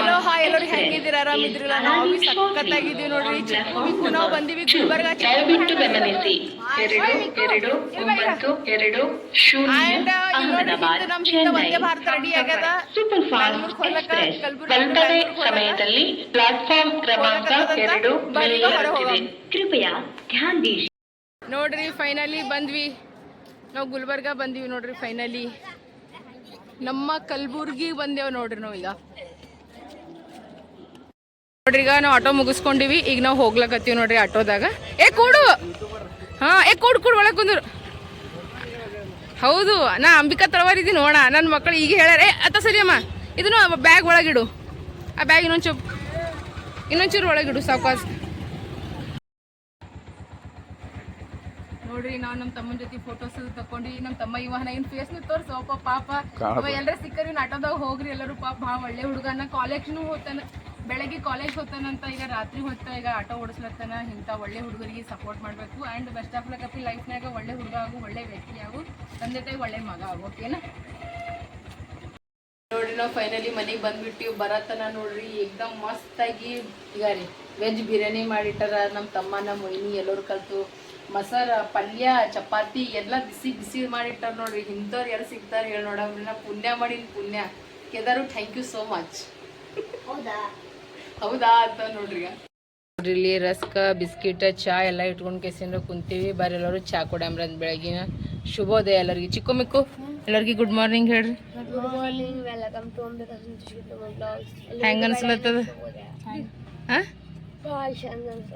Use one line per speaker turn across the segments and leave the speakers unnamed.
Hello hi ಎಲ್ಲರೂ ಹೆಂಗಿದ್ದೀರಾ ಆರಾಮಿದ್ರಲ್ಲ ನಾವು ಸಖತ್ತಾಗಿದ್ದೀವಿ ನೋಡ್ರಿ ಚಿಕ್ಕು ಮಿಕ್ಕು ನಾವು ಬಂದಿವಿ ಗುಲ್ಬರ್ಗ
ದಯವಿಟ್ಟು ಗಮನಿಸಿ 2292
ನಮ್ಮ ಹಿಂದೆ ವಂದೇ ಭಾರತ ರೆಡಿ ಆಗ್ಯದ
ಸೂಪರ್ ಫಾಸ್ಟ್ ಎಕ್ಸ್ಪ್ರೆಸ್ ಕಲ್ಪನೆ ಸಮಯದಲ್ಲಿ ಪ್ಲಾಟ್ಫಾರ್ಮ್ ಕ್ರಮಾಂಕ 2 ನಿಲ್ಲುತ್ತಿದೆ ಕೃಪಯಾ ಧ್ಯಾನ್ ದೀಜಿए
ನೋಡ್ರಿ ಫೈನಲಿ ಬಂದ್ವಿ ನಾವು ಗುಲ್ಬರ್ಗ ಬಂದಿವಿ ನೋಡ್ರಿ ಫೈನಲಿ ನಮ್ಮ ಕಲಬುರ್ಗಿ ಬಂದೇವ್ ನೋಡ್ರಿ ನಾವು ಈಗ ನೋಡ್ರಿ ಈಗ ನಾವು ಆಟೋ ಮುಗಿಸ್ಕೊಂಡಿವಿ ಈಗ ನಾವು ಹೋಗ್ಲಕತ್ತೀವಿ ನೋಡ್ರಿ ಆಟೋದಾಗ ಕೂಡು ಹಾ ಕೂಡು ಒಳಗೆ ಕುಂದ್ರು ಹೌದು ನಾ ಅಂಬಿಕಾ ತಳವಾರ ಇದೀನಿ ನೋಡ ನನ್ನ ಮಕ್ಕಳು ಈಗ ಹೇಳ್ಯಾರ ಅತ್ತ ಸರಿ ಅಮ್ಮ ಇದನ್ನು ಬ್ಯಾಗ್ ಒಳಗಿಡು ಆ ಬ್ಯಾಗ್ ಇನ್ನೊಂಚೂರು ಒಳಗಿಡು ಸಾವಕಾಶ ನೋಡ್ರಿ ನಾವು ನಮ್ಮ ತಮ್ಮನ ಜೊತೆ ಫೋಟೋಸ್ ತಕೊಂಡಿ ನಮ್ಮ ತಮ್ಮ ಇವನ ಏನು ಫೇಸ್ನು ತೋರ್ಸೋಪ ಪಾಪ ಅವ ಎಲ್ಲರ ಸಿಕ್ಕರಿ ಆಟೋದಾಗ ಹೋಗ್ರಿ ಎಲ್ಲರೂ ಪಾಪ ಭಾಳ ಒಳ್ಳೆ ಹುಡುಗನ ಕಾಲೇಜ್ನು ಹೋಗ್ತಾನ ಬೆಳಗ್ಗೆ ಕಾಲೇಜ್ ಹೋಗ್ತಾನಂತ ಈಗ ರಾತ್ರಿ ಹೊತ್ತ ಈಗ ಆಟೋ ಓಡಿಸ್ಲತ್ತಾನ ಇಂಥ ಒಳ್ಳೆ ಹುಡುಗರಿಗೆ ಸಪೋರ್ಟ್ ಮಾಡಬೇಕು ಆ್ಯಂಡ್ ಬೆಸ್ಟ್ ಆಫ್ ಲಕ್ ಲೈಫ್ನಾಗ ಒಳ್ಳೆ ಹುಡುಗ ಆಗು ಒಳ್ಳೆ ವ್ಯಕ್ತಿ ಆಗು ತಂದೆ ತಾಯಿ ಒಳ್ಳೆ ಮಗ ಆಗು ಓಕೆನಾ ನೋಡ್ರಿ ನಾವು ಫೈನಲಿ ಮನೆಗೆ ಬಂದ್ಬಿಟ್ಟಿವಿ ಬರತನ ನೋಡ್ರಿ ಏಕ್ದಮ್ ಮಸ್ತಾಗಿ ಈಗ ರೀ ವೆಜ್ ಬಿರಿಯಾನಿ ಮಾಡಿಟ್ಟಾರ ನಮ್ಮ ತಮ್ಮ ನಮ್ಮ ಮೊಯ್ನಿ ಎಲ್ಲರೂ ಕಲ್ತು ಮಸಾಲ ಪಲ್ಯ ಚಪಾತಿ ಎಲ್ಲ ಬಿಸಿ ಬಿಸಿ ಮಾಡಿಟ್ಟಾರ ನೋಡ್ರಿ ಇಂಥವ್ರು ಯಾರು ಸಿಗ್ತಾರೆ ಹೇಳಿ ನೋಡೋಣ ಪುಣ್ಯ ಮಾಡಿನ ಪುಣ್ಯ ಕೆದಾರು ಥ್ಯಾಂಕ್ ಯು ಸೋ ಮಚ್ ಹೌದಾ ಅಂತ ನೋಡ್ರಿ ಇಲ್ಲಿ ರಸ್ಕ ಬಿಸ್ಕಿಟ್ ಚಾ ಎಲ್ಲ ಇಟ್ಕೊಂಡು ಕೇಸಿಂದ ಕುಂತೀವಿ ಬಾರಿ ಎಲ್ಲರೂ ಚಾ ಕೊಡಂಬ್ರ ಬೆಳಗಿನ ಶುಭೋದಯ ಎಲ್ಲರಿಗೆ ಚಿಕ್ಕು ಮಿಕ್ಕು ಎಲ್ಲರಿಗೆ ಗುಡ್ ಮಾರ್ನಿಂಗ್ ಹೇಳ್ರಿ ಹೆಂಗ ಅನ್ಸ್ಲತ್ತದ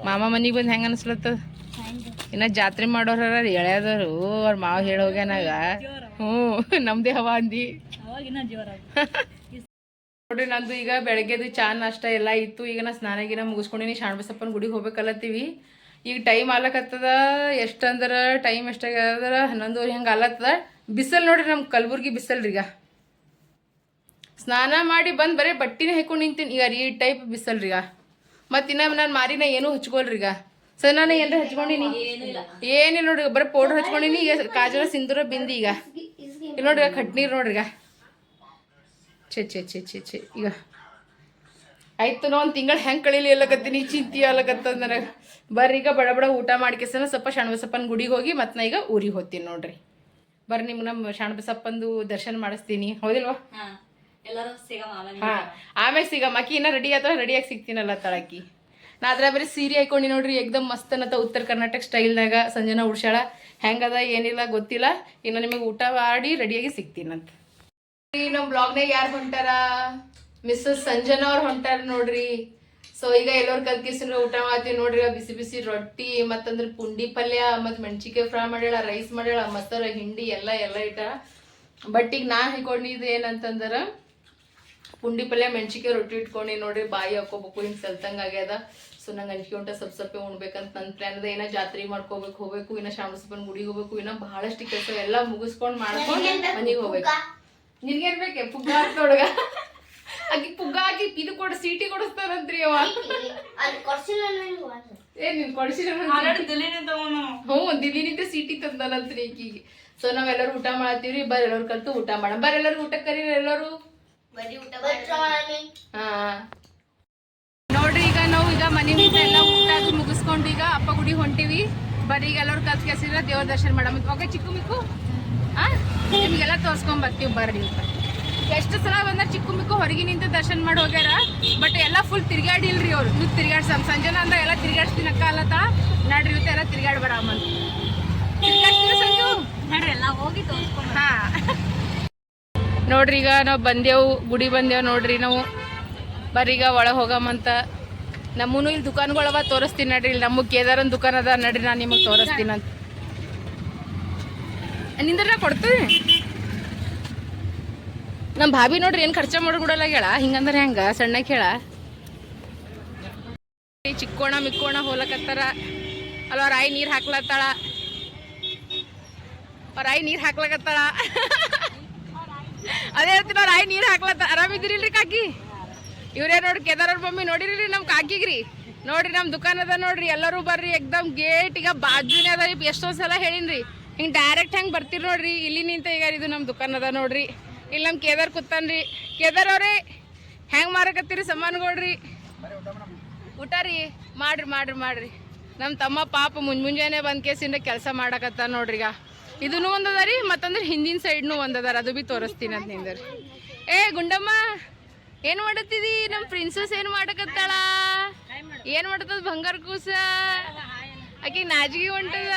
ಮಾಮ ಮನಿಗೆ ಬಂದು ಹೆಂಗ ಅನ್ಸ್ಲತ್ತದ ಇನ್ನ ಜಾತ್ರೆ ಮಾಡೋರ ಎಳ್ಯಾದವರು ಅವ್ರ ಮಾವ ಹೇಳೋಗ್ಯಾನಾಗ ನಮ್ದೇ ಹವಾ ಅಂದಿ ನೋಡ್ರಿ ನಂದು ಈಗ ಬೆಳಗ್ಗೆದು ಚಾ ನಾಷ್ಟ ಎಲ್ಲ ಇತ್ತು ಈಗ ನಾ ಸ್ನಾನಗಿನ ಮುಗಿಸ್ಕೊಂಡಿನಿ ಶಾಣಬಸಪ್ಪನ ಗುಡಿಗೆ ಹೋಗ್ಬೇಕಲ್ಲತ್ತೀವಿ ಈಗ ಟೈಮ್ ಆಲಕತ್ತದ ಎಷ್ಟಂದ್ರೆ ಟೈಮ್ ಎಷ್ಟಾಗ್ಯದ 11 ಹೆಂಗೆ ಆಲತ್ತದ ಬಿಸಿಲು ನೋಡ್ರಿ ನಮ್ಮ ಕಲಬುರ್ಗಿ ಬಿಸಿಲ್ರಿ ಈಗ ಸ್ನಾನ ಮಾಡಿ ಬಂದು ಬರೀ ಬಟ್ಟಿನ ಹಾಕೊಂಡು ನಿಂತೀನಿ ಈಗ ಈ ಟೈಪ್ ಬಿಸಿಲ್ರಿ ಈಗ ಮತ್ತು ಇನ್ನ ನಾನು ಮಾರಿನ ಏನೂ ಹಚ್ಕೊಳ್ರಿ ಈಗ ಸರ್ ನಾನು ಏನಾರ ಹಚ್ಕೊಂಡಿನಿ ಏನಿಲ್ಲ ನೋಡ್ರಿ ಬರೀ ಪೌಡ್ರ್ ಹಚ್ಕೊಂಡಿನಿ ಈಗ ಕಾಜಲ ಸಿಂಧೂರ ಬಿಂದಿ ಈಗ ಇಲ್ಲಿ ನೋಡ್ರಿ ಕಟ್ನೀರು ನೋಡ್ರಿ ಈಗ ಛೆ ಈಗ ಆಯ್ತು ನಾ ಒಂದು ತಿಂಗಳು ಹೆಂಗೆ ಕಳೀಲಿ ಎಲ್ಲಕತ್ತೀನಿ ಚಿಂತಿ ಅಲ್ಲಕತ್ತದ ನನಗೆ ಬರ್ರಿ ಈಗ ಬಡ ಊಟ ಮಾಡ್ಕೆಸನ ಸ್ವಲ್ಪ ಶಾಣಬಸಪ್ಪನ ಗುಡಿಗೆ ಹೋಗಿ ಮತ್ತು ನಾ ಈಗ ಊರಿಗೆ ಹೋಗ್ತೀನಿ ನೋಡ್ರಿ ಬರ್ರಿ ನಿಮ್ಗೆ ನಮ್ಮ ಶಾಣಬಸಪ್ಪಂದು ದರ್ಶನ ಮಾಡಿಸ್ತೀನಿ ಹೌದಿಲ್ವಾ ಹಾಂ ಆಮೇಲೆ ಸಿಗಮ್ಮ ಅಕ್ಕಿ ಇನ್ನ ರೆಡಿ ಆತ ರೆಡಿಯಾಗಿ ಸಿಗ್ತೀನಲ್ಲ ತಳಕಿ ನಾ ಅದ್ರ ಬರೀ ಸೀರೆ ಹಾಕೊಂಡು ನೋಡ್ರಿ ಏಕ್ದಮ್ ಮಸ್ತ್ ಅನ್ನತ್ತ ಉತ್ತರ ಕರ್ನಾಟಕ ಸ್ಟೈಲ್ನಾಗ ಸಂಜನಾ ಉಡ್ಸಾಳ ಹೆಂಗದ ಏನಿಲ್ಲ ಗೊತ್ತಿಲ್ಲ ಇನ್ನು ನಿಮಗೆ ಊಟ ಮಾಡಿ ರೆಡಿಯಾಗಿ ಸಿಗ್ತೀನಂತ ನಮ್ಮ ಬ್ಲಾಗ್ನಾಗ ಯಾರು ಹೊಂಟಾರ ಮಿಸ್ಸಸ್ ಸಂಜನಾ ಅವ್ರು ಹೊಂಟಾರ ನೋಡ್ರಿ ಸೊ ಈಗ ಎಲ್ಲರೂ ಕಲ್ಕಿಸಿದ್ರೆ ಊಟ ಮಾಡ್ತೀವಿ ನೋಡ್ರಿ ಬಿಸಿ ಬಿಸಿ ರೊಟ್ಟಿ ಮತ್ತಂದ್ರೆ ಪುಂಡಿ ಪಲ್ಯ ಮತ್ತು ಮೆಣಸಿಕಾಯಿ ಫ್ರೈ ಮಾಡ್ಯಾಳ ರೈಸ್ ಮಾಡ್ಯಾಳ ಮೊಸರು ಹಿಂಡಿ ಎಲ್ಲ ಇಟ್ಟಾರ ಬಟ್ ಈಗ ನಾ ಹೇಳ್ಕೊಂಡಿದ್ದು ಏನಂತಂದ್ರೆ ಪುಂಡಿ ಪಲ್ಯ ಮೆಣಸಿಕಾಯಿ ರೊಟ್ಟಿ ಇಟ್ಕೊಂಡು ನೋಡ್ರಿ ಬಾಯಿ ಹಾಕೋಬೇಕು ಹಿಂಗೆ ಸಲ್ತಂಗೆ ಆಗ್ಯದ ಸೊ ನಂಗೆ ಅಂಜಿಕೆ ಉಂಟ ಸ್ವಲ್ಪ ಉಣ್ಬೇಕಂತ ನನ್ನ ಪ್ಲಾನ್ ಅದ ಏನೋ ಜಾತ್ರೆ ಹೋಗ್ಬೇಕು ಇನ್ನ ಶಾಣಬಸಪ್ಪನ ಗುಡಿಗೆ ಹೋಗ್ಬೇಕು ಇನ್ನ ಬಹಳಷ್ಟು ಕೆಲಸ ಎಲ್ಲ ಮುಗಿಸ್ಕೊಂಡು ಮಾಡ್ಕೊಂಡು ಮನೆಗೆ ಹೋಗ್ಬೇಕು ನಿನ್ಗೇನ್ ಬೇಕೆ ಪುಗ್ಗ ಹಾಕ್ತೊಳಗ ಆಕಿ ಪುಗ್ಗ ಹಾಕಿ ಇದು ಸೀಟಿ ಕೊಡಿಸ್ತಾರಂತ್ರಿ ಅವ ನೀನ್ ಕೊಡ್ಸಿಲ್ಲ ಹ್ಞೂ ದಿಲ್ಲಿನಿಂದ ಸೀಟಿ ತಂದನಂತ್ರಿ ಈಕಿಗೆ ಸೊ ನಾವೆಲ್ಲರೂ ಊಟ ಮಾಡತ್ತೀವ್ರಿ ಬರ್ರಿ ಎಲ್ಲರೂ ಕಲ್ತು ಊಟ ಮಾಡ ಬರ್ರಿ ಎಲ್ಲರೂ ಊಟ ಕರೀರಿ ಎಲ್ಲರೂ ಹಾ ನೋಡ್ರಿ ಈಗ ನಾವು ಈಗ ಮನೆ ಎಲ್ಲ ಊಟ ಅದು ಮುಗಿಸ್ಕೊಂಡು ಈಗ ಅಪ್ಪ ಗುಡಿ ಹೊಂಟಿವಿ ಬರ್ರಿ ಈಗ ಎಲ್ಲರೂ ಕಲ್ತ್ ಕೆಸಿದ್ರೆ ದೇವ್ರ ದರ್ಶನ ಮಾಡಮ್ಮ ಓಕೆ ಚಿಕ್ಕು ಮಿಕ್ಕು ನಿಮ್ಗೆಲ್ಲ ತೋರ್ಸ್ಕೊಂಡ್ ಬರ್ತೀವಿ ಬರ್ರಿ ಎಷ್ಟು ಸಲ ಬಂದ್ರೆ ಚಿಕ್ಕು ಮಿಕ್ಕು ಹೊರಗೆ ನಿಂತು ದರ್ಶನ ಮಾಡಿ ಹೋಗ್ಯಾರ ಬಟ್ ಎಲ್ಲ ಫುಲ್ ತಿರ್ಗಾಡಿಲ್ರಿ ಅವ್ರು ಇವ್ ತಿರ್ಗಾಡ್ಸಮ್ ಸಂಜೆನ ಅಂದ್ರೆ ಎಲ್ಲ ತಿರ್ಗಾಡ್ಸ್ತೀನಕ್ಕ ಅಲ್ಲತ್ತ ನಡ್ರಿ ಇವತ್ತು ಎಲ್ಲ ತಿರ್ಗಾಡ್ ಬರಮ್ಮನ್ ತಿರ್ಗಾಡ್ತೀವಿ ಸಂಜು ನಡ್ರಿ ಎಲ್ಲ ಹೋಗಿ ತೋರ್ಸ್ಕೊಂಡ್ ಹಾ ನೋಡ್ರಿ ಈಗ ನಾವು ಬಂದೇವು ಗುಡಿ ಬಂದೇವು ನೋಡ್ರಿ ನಾವು ಬರ್ರಿ ಈಗ ಒಳಗೆ ಹೋಗಮ್ಮಂತ ನಮ್ಮೂ ಇಲ್ಲಿ ದುಕಾನ್ಗಳವ ತೋರಿಸ್ತೀನಿ ನಡ್ರಿ ಇಲ್ಲಿ ನಮಗೆ ಕೇದಾರನ್ ದುಕಾನ್ ಅದ ನಡ್ರಿ ನಾನು ನಿಮಗೆ ತೋರಿಸ್ತೀನಿ ಅಂತ ನಿಂದ್ರ ಕೊಡ್ತೀವಿ ನಮ್ಮ ಭಾಬಿ ನೋಡ್ರಿ ಏನು ಖರ್ಚ ಮಾಡ್ಬಿಡಲ್ಲ ಹೇಳ ಹಿಂಗಂದ್ರೆ ಹೆಂಗ ಸಣ್ಣಕ್ಕೆ ಹೇಳ ಚಿಕ್ಕೋಣ ಮಿಕ್ಕೋಣ ಹೋಲಕತ್ತಾರ ಅಲ್ಲ ಅವ್ರ ಆಯಿ ನೀರು ಹಾಕ್ಲತ್ತಾಳ ಅದೇ ಹೇಳ್ತೀನಿ ಅವ್ರ ಆಯಿ ನೀರು ಹಾಕ್ಲತ್ತ ಆರಾಮಿದ್ದೀರಿಲ್ರಿ ಕಾಕಿ ಇವ್ರೇ ನೋಡ್ರಿ ಕೇದಾರವ್ರ ಮಮ್ಮಿ ನೋಡಿರಿ ನಮ್ಮ ಕಾಕಿಗ್ರಿ ನೋಡ್ರಿ ನಮ್ಮ ದುಕಾನ್ ಅದ ನೋಡ್ರಿ ಎಲ್ಲರೂ ಬರ್ರಿ ಎಕ್ದಮ್ ಗೇಟ್ ಈಗ ಬಾಜುನೇ ಅದ ಎಷ್ಟೊಂದು ಸಲ ಹೇಳಿನ್ರಿ ಹಿಂಗೆ ಡೈರೆಕ್ಟ್ ಹೆಂಗೆ ಬರ್ತೀರಿ ನೋಡ್ರಿ ಇಲ್ಲಿ ನಿಂತ ಈಗ ಇದು ನಮ್ಮ ದುಕಾನ್ ಅದ ನೋಡ್ರಿ ಇಲ್ಲಿ ನಮ್ಮ ಕೇದಾರ್ ಕೂತಾನ್ರಿ ಕೇದಾರ್ ಅವ್ರಿ ಹೆಂಗೆ ಮಾರಕತ್ತೀರಿ ಸಾಮಾನುಗಳ್ರಿ ಊಟ ರೀ ಮಾಡ್ರಿ ನಮ್ಮ ತಮ್ಮ ಪಾಪ ಮುಂಜಾನೆ ಬಂದ್ ಕೇಸಿಂದ ಕೆಲಸ ಮಾಡಕತ್ತ ನೋಡ್ರಿ ಈಗ ಇದನ್ನು ಒಂದದ ರೀ ಮತ್ತಂದ್ರೆ ಹಿಂದಿನ ಸೈಡ್ನು ಒಂದದಾರ ಅದು ಬಿ ತೋರಿಸ್ತೀನಿ ಅಂತ ನಿಂದ್ರಿ ಏ ಗುಂಡಮ್ಮ ಏನು ಮಾಡತ್ತಿದಿ ನಮ್ಮ ಪ್ರಿನ್ಸಸ್ ಏನು ಮಾಡಕತ್ತಾಳ ಏನು ಮಾಡತ್ತದ ಬಂಗಾರ ಕೂಸ ಆಕೆ ನಾಜಿಗೆ ಹೊಂಟದ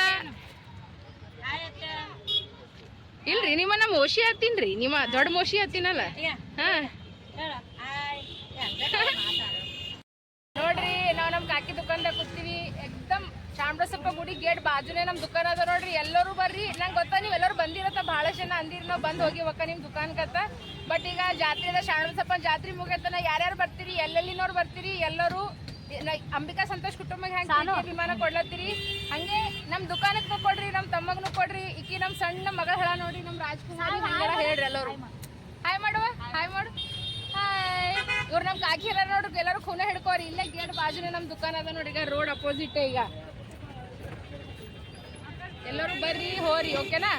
ಇಲ್ರಿ ನಿಮ್ಮ ನಮ್ಮ ಮೋಶಿ ಹತ್ತೀನ್ರಿ ನಿಮ್ಮ ದೊಡ್ಡ ಮೋಶಿ ಹತ್ತೀನಲ್ಲ ಹಾ ನೋಡ್ರಿ ನಾವು ನಮ್ಮ ಕಾಕಿ ದುಕಾನ್ದಾಗ ಕೂತೀವಿ ಎಕ್ದಮ್ ಚಾಮರಾಜಪ್ಪ ಗುಡಿ ಗೇಟ್ ಬಾಜುನೇ ನಮ್ಮ ದುಕಾನ್ ಅದ ನೋಡ್ರಿ ಎಲ್ಲರೂ ಬರ್ರಿ ನಂಗೆ ಗೊತ್ತಾ ನೀವು ಎಲ್ಲರೂ ಬಂದಿರತ್ತ ಭಾಳ ಜನ ಅಂದಿರಿ ನಾವು ಬಂದು ಹೋಗಿವಕ್ಕ ನಿಮ್ಮ ದುಕಾನ್ಕತ್ತ ಬಟ್ ಈಗ ಜಾತ್ರೆ ಅದ ಚಾಮರಾಜಪ್ಪ ಜಾತ್ರೆ ಮುಗಿಯತ್ತನ ಯಾರ್ಯಾರು ಬರ್ತೀರಿ ಎಲ್ಲೆಲ್ಲಿನವ್ರು ಬರ್ತೀರಿ ಎಲ್ಲರೂ ಅಂಬಿಕಾ ಸಂತೋಷ್ ಕುಟುಂಬಕ್ಕೆ ಹೆಂಗೆ ವಿಮಾನ ಕೊಡ್ಲತ್ತೀರಿ ಹಂಗೆ ನಮ್ಮ ದುಕಾನಕ್ಕೆ ಕೊಡ್ರಿ ನಮ್ಮ ತಮ್ಮಗನು ಕೊಡ್ರಿ ಈಕಿ ನಮ್ಮ ಸಣ್ಣ ಮಗ ಹೇಳ ನೋಡ್ರಿ ನಮ್ಮ ರಾಜ್ಕುಮಾರಿ ಹಂಗೆಲ್ಲ ಹೇಳ್ರಿ ಎಲ್ಲರೂ ಹಾಯ್ ಮಾಡುವ ಹಾಯ್ ಮಾಡು ಹಾಯ್ ಇವ್ರು ನಮ್ಮ ಕಾಕಿ ಎಲ್ಲ ನೋಡ್ರಿ ಎಲ್ಲರೂ ಖೂನ ಹಿಡ್ಕೋರಿ ಇಲ್ಲೇ ಗೇಟ್ ಬಾಜುನೇ ನಮ್ಮ ದುಕಾನ್ ಅದ ನೋಡ್ರಿ ಈಗ ರೋಡ್ ಅಪೋಸಿಟ್ ಈಗ ಎಲ್ಲರೂ ಬರ್ರಿ ಹೋರಿ ಓಕೆನಾ